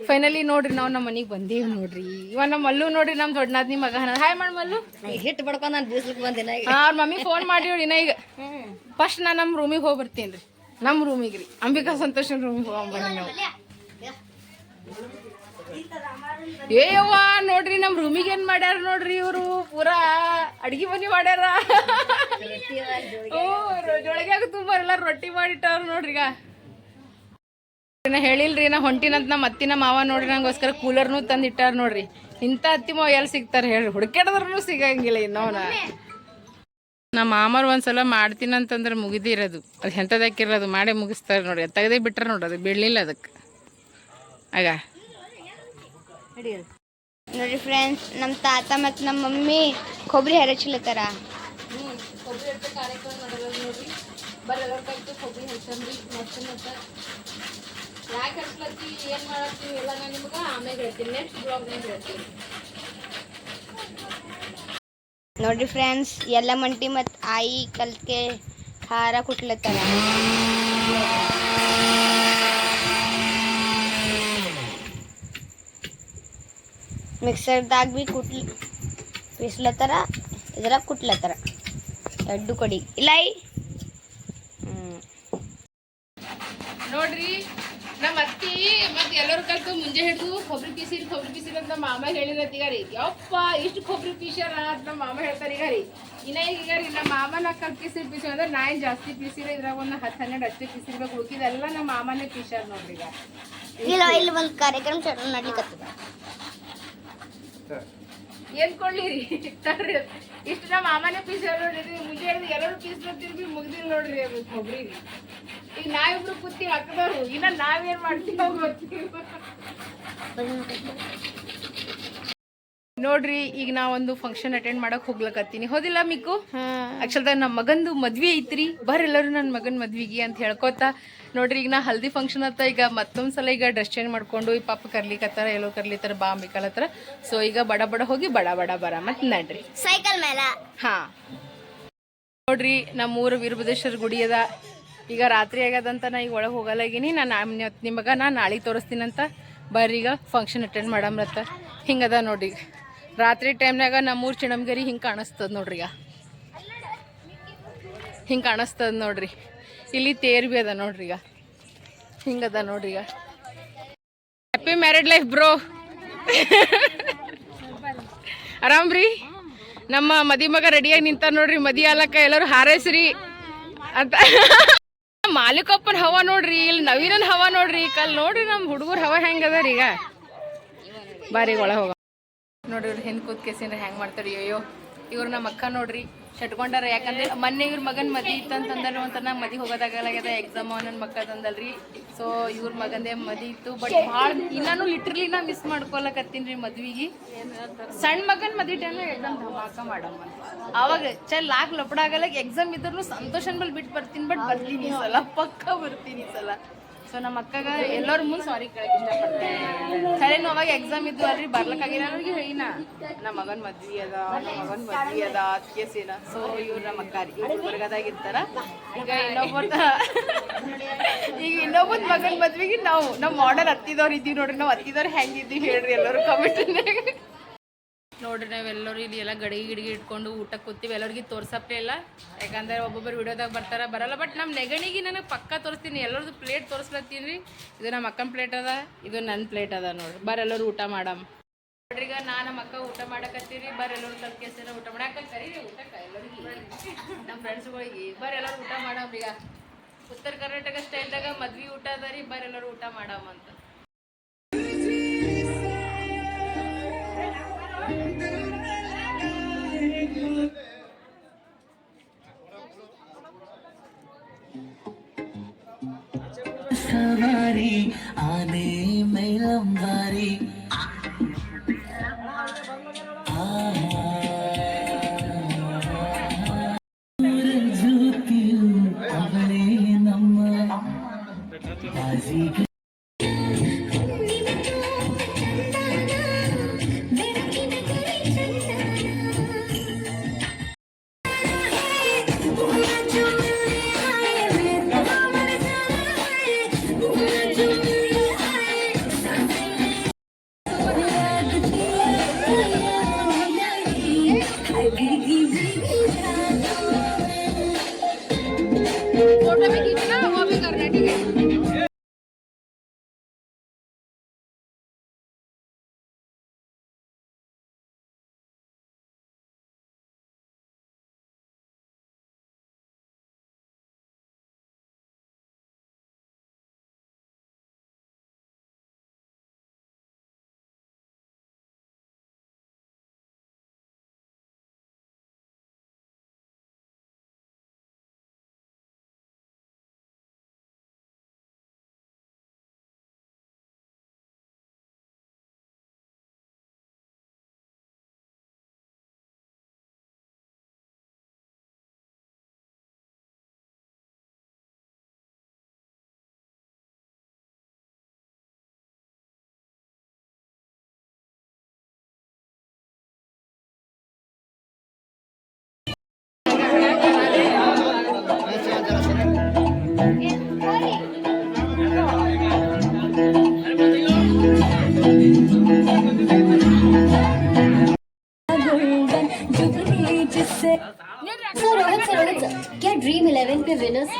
ಫೈನಲಿ ನೋಡ್ರಿ ನಾವು ನಮ್ಮ ಮನೆಗೆ ಬಂದೇವಿ ನೋಡ್ರಿ. ಇವ ನಮ್ಮ ಮಲ್ಲು ನೋಡ್ರಿ, ನಮ್ ದೊಡ್ಡನಾದ್ನಿ ಮಗ. ಹಾಯ್ ಮಾಡ್ ಮಲ್ಲು.
ಹಿಟ್ಟು ಬಡ್ಕೊಂಡ್ ನಾನು ಬೀಸ್ಲಿಕ್ಕೆ ಬಂದಿನ
ಅವ್ರ ಮಮ್ಮಿ ಫೋನ್ ಮಾಡಿವ್ರಿ ಇನ್ನ. ಈಗ ಫಸ್ಟ್ ನಾ ನಮ್ಮ ರೂಮಿಗೆ ಹೋಗಿ ಬರ್ತೀನಿ. ನಮ್ಮ ರೂಮಿಗೆ ರೀ, ಅಂಬಿಕಾ ಸಂತೋಷನ್ ರೂಮಿಗೆ ಹೋಗ್ಬನ್ನಿ ನಾವು. ಏಯವ್ವ ನೋಡ್ರಿ ನಮ್ ರೂಮಿಗೆ ಏನ್ ಮಾಡ್ಯಾರ ನೋಡ್ರಿ ಇವ್ರು, ಪೂರಾ ಅಡ್ಗಿ ಮನಿ ಮಾಡ್ಯಾರ. ಜೊಳಗ್ಯಾಗ ತುಂಬ ಎಲ್ಲ ರೊಟ್ಟಿ ಮಾಡಿಟ್ಟಾರ ನೋಡ್ರಿ. ಈಗ ನಾ ಹೇಳಿಲ್ರಿ ನಾ ಹೊಂಟಿನಂತ ನಮ್ಮ ಅತ್ತಿನ ಮಾವ ನೋಡ್ರಿ ನಂಗೋಸ್ಕರ ಕೂಲರ್ನು ತಂದು ಇಟ್ಟಾರ ನೋಡ್ರಿ. ಇಂಥ ಅತ್ತಿ ಮಾವ ಎಲ್ಲಿ ಸಿಗ್ತಾರ ಹೇಳ್ರಿ, ಹುಡುಕಾಡಿದ್ರೂ ಸಿಗಂಗಿಲ್ಲ ಇನ್ನವನ. ನಮ್ಮ ಮಾಮರು ಒಂದ್ಸಲ ಮಾಡ್ತೀನಂತಂದ್ರೆ ಮುಗಿದಿರೋದು, ಅದು ಎಂಥದಕ್ಕಿರೋದು ಮಾಡೇ ಮುಗಿಸ್ತಾರೆ ನೋಡ್ರಿ. ತೆಗೆದೇ ಬಿಟ್ರೆ ನೋಡ್ರಿ, ಅದು ಬೀಳಲಿಲ್ಲ ಅದಕ್ಕೆ. ಆಗ
ನೋಡ್ರಿ ಫ್ರೆಂಡ್ಸ್, ನಮ್ಮ ತಾತ ಮತ್ತು ನಮ್ಮ ಮಮ್ಮಿ ಕೊಬ್ಬರಿ ಹೆರಚ್ಲತ್ತಾರ.
ಕೊಬ್ಬರಿ ಹಚ್ಚೋ ಕಾರ್ಯಕ್ರಮ ನಡೆಯೋದು ನೋಡ್ರಿ. ಬರೋದ್ರ ಕಲ್ತು ಕೊಬ್ಬರಿ ಹಚ್ಚಂದ್ರಿ. ಯಾಕೆ ಹಚ್ಲತ್ತಿ ಏನು ಮಾಡತ್ತೀವಿ ಎಲ್ಲ ನಾನು ನಿಮ್ಗೆ ಆಮೇಲೆ ಹೇಳ್ತೀನಿ, ನೆಕ್ಸ್ಟ್ ಬ್ಲಾಗ್ನಾಗ ಹೇಳ್ತೀನಿ.
ನೋಡ್ರಿ ಫ್ರೆಂಡ್ಸ್, ಎಲ್ಲ ಮಂಟಿ ಮತ್ತು ಆಯಿ ಕಲ್ತ್ಗೆ ಖಾರ ಕುಟ್ಲತ್ತಾರ. ಮಿಕ್ಸರ್ದಾಗ ಭೀ ಪೀಸ್ಲತ್ತಾರ, ಇದ್ರಾಗ ಕುಟ್ಲತ್ತಾರ ಎರಡು ಕಡಿ ಇಲ್ಲ.
ನೋಡ್ರಿ ನಮ್ಮ ಅತ್ತಿ ಮತ್ತೆ ಎಲ್ಲರೂ ಕಲ್ತು ಮುಂಜೆ ಹಿಡಿದು ಕೊಬ್ಬರಿ ಪೀಸಿರಿ ಅಂತ ಮಾಮ ಹೇಳಿರತ್ತೀಗ ರೀ. ಯಪ್ಪ ಇಷ್ಟು ಕೊಬ್ಬರಿ ಪೀಸ್ಯಾರ ಅಂತ ನಮ್ಮ ಮಾಮ ಹೇಳ್ತಾರೆ ಈಗ ರೀ. ಈಗ ರೀ ನಮ್ಮ ಮಾಮನ ಕಲ್ ಪೀಸಿ ಅಂದ್ರೆ ನಾ ಏನು ಜಾಸ್ತಿ ಪೀಸಿರ, ಇದ್ರಾಗ ಒಂದು 10-12 ಅಷ್ಟೇ ಪೀಸಿರ್ಬೇಕು, ಉಳ್ಕಿದೆಲ್ಲ ನಮ್ಮ ಮಾಮನೇ ಪೀಸ್ಯಾರ ನೋಡ್ರಿ. ಈಗ
ಇಲ್ಲಿ ಒಂದು ಕಾರ್ಯಕ್ರಮ ನಡ್ಲಿಕ್ಕತ್ತದ.
ಏನ್ ಕೊಳ್ಳಿರಿ ಇಷ್ಟು ನಮ್ಮ ಮಾಮನೇ ಪೀಸ್ ನೋಡ್ರಿ. ಮುಂಜೆ ಹೇಳಿದ್ರೆ ಎಲ್ಲರೂ ಪೀಸ್ ಬರ್ತೀವಿ, ಮುಗ್ದಿಲ್ಲ ನೋಡ್ರಿ ಅದು ಕೊಬ್ಬರಿ. ಈಗ ನಾವಿಬ್ರು ಕೂತೀವಿ ಹಾಕಿದವ್ರು, ಇನ್ನ ನಾವೇನ್ ಮಾಡ್ತೀವಿ ಗೊತ್ತೀವಿ ನೋಡ್ರಿ. ಈಗ ನಾವೊಂದು ಫಂಕ್ಷನ್ ಅಟೆಂಡ್ ಮಾಡಕ್ ಹೋಗ್ಲಕತ್ತೀನಿ, ಹೋದಿಲ್ಲ ಮಿಕ್ಕು? ಆಕ್ಚುಲ್ದಾಗ ನಮ್ಮ ಮಗಂದು ಮದ್ವಿ ಐತ್ರಿ, ಬರ್ರೆಲ್ಲರೂ ನನ್ನ ಮಗನ ಮದ್ವಿಗೆ ಅಂತ ಹೇಳ್ಕೊತಾ ನೋಡ್ರಿ. ಈಗ ನಾ ಹಲ್ದಿ ಫಂಕ್ಷನ್ ಅತ್ತ ಈಗ ಮತ್ತೊಂದ್ಸಲ ಈಗ ಡ್ರೆಸ್ ಚೇಂಜ್ ಮಾಡ್ಕೊಂಡು ಈ ಪಾಪ ಕರ್ಲಿಕತ್ತಾರ, ಎಲ್ಲೋ ಕರ್ಲಿತ್ತಾರ, ಬಾ ಅಂಬಿಕಲತ್ತಾರ. ಸೊ ಈಗ ಬಡ ಹೋಗಿ ಬಡ ಬರಾಮ ನಡ್ರಿ
ಸೈಕಲ್ ಮೇಲೆ.
ಹಾ ನೋಡ್ರಿ, ನಮ್ಮೂರು ವೀರಭದ್ರೇಶ್ವರ ಗುಡಿ ಅದ. ಈಗ ರಾತ್ರಿ ಆಗ್ಯದಂತ ನಾ ಈಗ ಒಳಗೆ ಹೋಗಲ್ಲಾಗಿನಿ. ನಾನು ನಿಮಗ ನಾ ನಾಳೆ ತೋರಿಸ್ತೀನಂತ. ಬರ್ರಿ ಈಗ ಫಂಕ್ಷನ್ ಅಟೆಂಡ್ ಮಾಡಮ್ರತ್ತ. ಹಿಂಗದ ನೋಡ್ರಿ, ರಾತ್ರಿ ಟೈಮ್ನಾಗ ನಮ್ಮೂರು ಚಿಣಮ್ಗರಿ ಹಿಂಗೆ ಕಾಣಿಸ್ತದ ನೋಡ್ರಿ. ಈಗ ಹಿಂಗೆ ಕಾಣಿಸ್ತದ ನೋಡ್ರಿ. ಇಲ್ಲಿ ತೇರ್ ಬಿ ಅದ ನೋಡ್ರಿ. ಈಗ ಹಿಂಗದ ನೋಡ್ರಿ. ಈಗ ಹ್ಯಾಪಿ ಮ್ಯಾರಿಡ್ ಲೈಫ್ ಬ್ರೋ. ಆರಾಮ್ರಿ? ನಮ್ಮ ಮದಿ ಮಗ ರೆಡಿಯಾಗಿ ನಿಂತ ನೋಡ್ರಿ, ಮದಿ ಆಲಕ್ಕ ಎಲ್ಲರೂ ಹಾರೈಸ್ರಿ ಅಂತ. ಮಾಲಿಕಪ್ಪನ ಹವಾ ನೋಡ್ರಿ, ಇಲ್ಲಿ ನವೀನನ್ ಹವಾ ನೋಡ್ರಿ, ಕಲ್ ನೋಡ್ರಿ ನಮ್ಮ ಹುಡುಗರು ಹವಾ ಹೆಂಗದ ಈಗ. ಬಾರಿ ಒಳಗೆ ಹೋಗ ನೋಡ್ರಿ, ಇವ್ರು ಹಿಂದೆ ಕೂತ್ಕೇಸಿಂದ್ರೆ ಹೆಂಗೆ ಮಾಡ್ತಾರೆ. ಅಯ್ಯೋ ಇವ್ರು ನಮ್ಮ ಅಕ್ಕ ನೋಡ್ರಿ ಶಟ್ಕೊಂಡಾರ. ಯಾಕಂದ್ರೆ ಮೊನ್ನೆ ಇವ್ರ ಮಗನ ಮದಿ ಇತ್ತಂತಂದ್ರೆ ಒಂಥರ ಮದಿ ಹೋಗೋದಾಗಲಾಗ್ಯದ, ಎಕ್ಸಾಮ್ ನನ್ನ ಮಕ್ಕದಂದಲ್ರಿ. ಸೊ ಇವ್ರ ಮಗಂದೇ ಮದಿ ಇತ್ತು. ಬಟ್ ಭಾಳ ಇನ್ನೂ ಲಿಟ್ರಲಿ ನಾ ಮಿಸ್ ಮಾಡ್ಕೊಳಕತ್ತೀನಿ ರೀ ಮದ್ವಿಗೆ. ಸಣ್ಣ ಮಗನ ಮದಿ ಟೈಮ್ನಾಗ ಎಕ್ಸಾಮ್ ಧಮಾಕ ಮಾಡಮ್ಮ, ಅವಾಗ ಲಾಕ್ ಲಪಡಾಗಲ್ಲ. ಎಕ್ಸಾಮ್ ಇದ್ರೂ ಸಂತೋಷನ್ ಬಲ್ ಬಿಟ್ಟು ಬರ್ತೀನಿ, ಬಟ್ ಬರ್ತೀನಿ ಈ ಸಲ, ಪಕ್ಕ ಬರ್ತೀನಿ ಈ ಸಲ. ಸೊ ನಮ್ಮ ಅಕ್ಕಗ ಎಲ್ಲರ ಮುಂದೆ ಸಾರಿ ಕೇಳಕ್ಕೆ ಇಷ್ಟಪಡ್ತೀನಿ. ಸರಿನು ಅವಾಗ ಎಕ್ಸಾಮ್ ಇದ್ದು ಅಲ್ರಿ, ಬರ್ಲಕ್ಕಾಗಿಲ್ಲ ಅವ್ರಿಗೆ ಹೇಳಿನ ನಮ್ಮ ಮಗನ ಮದ್ವಿ ಅದ ಅದಕ್ಕೆ ಸೀನ. ಸೊ ಇವ್ರು ನಮ್ಮ ಅಕ್ಕ ರೀ, ಇವ್ರು ಗುಲ್ಬರ್ಗದಾಗಿರ್ತಾರ. ಈಗ ಇನ್ನೊಬ್ಬನ ಮಗನ ಮದ್ವಿಗೆ ನಾವು ನಮ್ಮ ಮಾಡರ್ನ್ ಹತ್ತಿದವ್ರು ಇದ್ದೀವಿ ನೋಡ್ರಿ. ನಾವು ಹತ್ತಿದವ್ರು ಹೆಂಗಿದ್ದೀವಿ ಹೇಳ್ರಿ ಎಲ್ಲರೂ ಕಮೆಂಟ್ನಾಗ. ನೋಡ್ರಿ ನಾವೆಲ್ಲರೂ ಇಲ್ಲಿ ಎಲ್ಲ ಗಡಿಗೆ ಇಟ್ಕೊಂಡು ಊಟಕ್ಕೆ ಕೂತೀವಿ. ಎಲ್ಲರಿಗೆ ತೋರ್ಸಪ್ಪೇ ಇಲ್ಲ, ಯಾಕಂದ್ರೆ ಒಬ್ಬೊಬ್ಬರು ವಿಡಿಯೋದಾಗ ಬರಲ್ಲ. ಬಟ್ ನಮ್ಮ ನೆಗಣಿಗೆ ನನಗೆ ಪಕ್ಕ ತೋರಿಸ್ತೀನಿ, ಎಲ್ಲರದ್ದು ಪ್ಲೇಟ್ ತೋರಿಸ್ಲತ್ತೀನಿ ರೀ. ಇದು ನಮ್ಮ ಅಕ್ಕನ ಪ್ಲೇಟ್ ಅದ, ಇದು ನನ್ನ ಪ್ಲೇಟ್ ಅದ ನೋಡ್ರಿ. ಎಲ್ಲರೂ ಊಟ ಮಾಡಮ್ ನೋಡ್ರಿ. ಈಗ ನಮ್ಮ ಅಕ್ಕ ಊಟ ಮಾಡಕತ್ತೀರಿ. ಎಲ್ಲರೂ ಕಲ್ಕೇಸಿನ ಊಟ ಮಾಡಕ್ಕೆ ಕರೀರಿ ಊಟಕ್ಕೆ ಎಲ್ಲರಿಗೆ, ನಮ್ಮ ಫ್ರೆಂಡ್ಸ್ಗಳಿಗೆ. ಎಲ್ಲರೂ ಊಟ ಮಾಡಮ್ರಿ. ಈಗ ಉತ್ತರ ಕರ್ನಾಟಕ ಸ್ಟೈಲ್ದಾಗ ಮದ್ವಿ ಊಟ ಅದ ರೀ. ಎಲ್ಲರೂ ಊಟ ಮಾಡಮ್ ಅಂತ.
ಸವಾರಿ ಆನೆ ಮೇಲಂಬಾರಿ ಜ್ಯೋತಿಯು ಅವಳೇ ನಮ್ಮ ಬಾಜಿಗೆ
फोटो भी खींचना वो भी करना ठीक है।
रोहित क्या ड्रीम 11 पे विनर्स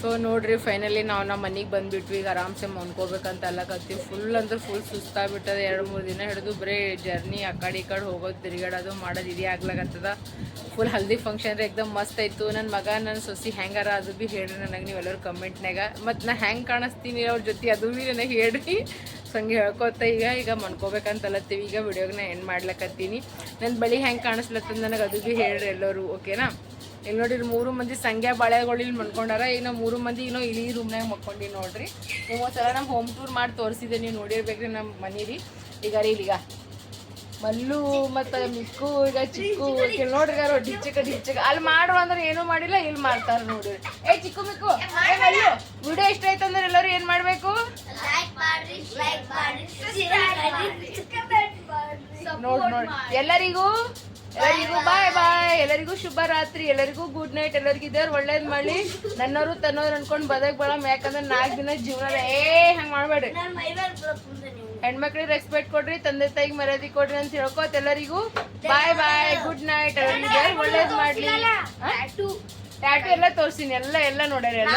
ಸೊ ನೋಡ್ರಿ ಫೈನಲಿ ನಾವು ನಮ್ಮ ಮನೆಗೆ ಬಂದುಬಿಟ್ವಿ. ಈಗ ಆರಾಮ್ಸೆ ಮನ್ಕೋಬೇಕಂತ ಅಲ್ಲಕತ್ತೀವಿ. ಫುಲ್ ಅಂದ್ರೆ ಫುಲ್ ಸುಸ್ತಾಗ್ಬಿಟ್ಟದೆ. 2-3 ದಿನ ಹಿಡಿದು ಬರೀ ಜರ್ನಿ ಆ ಕಡೆ ಈ ಕಡೆ ಹೋಗೋದು ತಿರುಗಾಡೋದು ಮಾಡೋದು ಇದೇ ಆಗ್ಲಾಗತ್ತದ. ಫುಲ್ ಹಲ್ದಿ ಫಂಕ್ಷನ್ ರೀ, ಎಕ್ದಮ್ ಮಸ್ತ್ ಆಯಿತು. ನನ್ನ ಮಗ ನನ್ನ ಸೊಸಿ ಹೆಂಗಾರ ಅದು ಭೀ ಹೇಳ್ರಿ ನನಗೆ ನೀವೆಲ್ಲರೂ ಕಮೆಂಟ್ನಾಗ. ಮತ್ತು ನಾ ಹೆಂಗೆ ಕಾಣಿಸ್ತೀನಿ ಅವ್ರ ಜೊತೆ ಅದು ಭೀ ನನಗೆ ಹೇಳ್ರಿ. ಸೊ ಹಂಗೆ ಹೇಳ್ಕೊತ ಈಗ ಮನ್ಕೋಬೇಕಂತಲತ್ತೀವಿ. ಈಗ ವಿಡಿಯೋಗೆ ಎಂಡ್ ಮಾಡ್ಲಕತ್ತೀನಿ. ನನ್ನ ಬಳಿ ಹೆಂಗೆ ಕಾಣಿಸ್ಲತ್ತದ ನನಗೆ ಅದು ಭೀ ಹೇಳ್ರಿ ಎಲ್ಲರೂ, ಓಕೆನಾ? ಇಲ್ಲಿ ನೋಡಿರಿ 3 ಮಂದಿ ಸಂಗ್ಯಾ ಬಾಳೆಗಳು ಇಲ್ಲಿ ಮನ್ಕೊಂಡಾರ. ಈಗ ನಾವು 3 ಮಂದಿ ಇನ್ನೂ ಇಲ್ಲಿ ರೂಮ್ನಾಗ ಮಕ್ಕೊಂಡಿ ನೋಡ್ರಿ. ನೀವು ಒಂದ್ಸಲ ನಮ್ಮ ಹೋಮ್ ಟೂರ್ ಮಾಡಿ ತೋರಿಸಿದೆ, ನೀವು ನೋಡಿರ್ಬೇಕ್ರಿ ನಮ್ಮ ಮನೆ ರೀ. ಈಗ ರೀ ಇಲ್ಲಿಗ ಮಲ್ಲು ಮತ್ತು ಮಿಕ್ಕು ಈಗ ಚಿಕ್ಕು ನೋಡ್ರಿ ಯಾರು ಡಿಚ್ಚಕ ಅಲ್ಲಿ ಮಾಡುವ ಅಂದ್ರೆ ಏನೂ ಮಾಡಿಲ್ಲ, ಇಲ್ಲಿ ಮಾಡ್ತಾರೆ ನೋಡ್ರಿ. ಏ ಚಿಕ್ಕು ಮಿಕ್ಕು ಏ ಮಲ್ಲು, ವಿಡಿಯೋ ಇಷ್ಟ ಆಯ್ತು ಅಂದ್ರೆ ಎಲ್ಲರೂ ಏನು ಮಾಡಬೇಕು? ನೋಡಿ ಎಲ್ಲರಿಗೂ ಬಾಯ್ ಬಾಯ್, ಎಲ್ಲರಿಗೂ ಶುಭ ರಾತ್ರಿ, ಎಲ್ಲರಿಗೂ ಗುಡ್ ನೈಟ್, ಎಲ್ಲರಿಗೂ ಇದ್ದವ್ರು ಒಳ್ಳೇದು ಮಾಡಿ. ನನ್ನವರು ತನ್ನವ್ರು ಅನ್ಕೊಂಡು ಬದಕ್ ಬೇಡಮ್. ಯಾಕಂದ್ರೆ 4 ದಿನ ಜೀವನ ಹಂಗೆ ಮಾಡಬೇಡ್ರಿ. ಹೆಣ್ಮಕ್ಳಿಗೆ ರೆಸ್ಪೆಕ್ಟ್ ಕೊಡ್ರಿ, ತಂದೆ ತಾಯಿಗೆ ಮರ್ಯಾದೆ ಕೊಡ್ರಿ ಅಂತ ಹೇಳ್ಕೊತ ಎಲ್ಲರಿಗೂ ಬಾಯ್ ಬಾಯ್, ಗುಡ್ ನೈಟ್, ಎಲ್ಲರಿಗೂ ಒಳ್ಳೇದು ಮಾಡ್ಲಿ. ಟ್ಯಾಟು ಎಲ್ಲ ತೋರಿಸ್ತೀನಿ, ಎಲ್ಲ ನೋಡ್ಯಾರ, ಎಲ್ಲ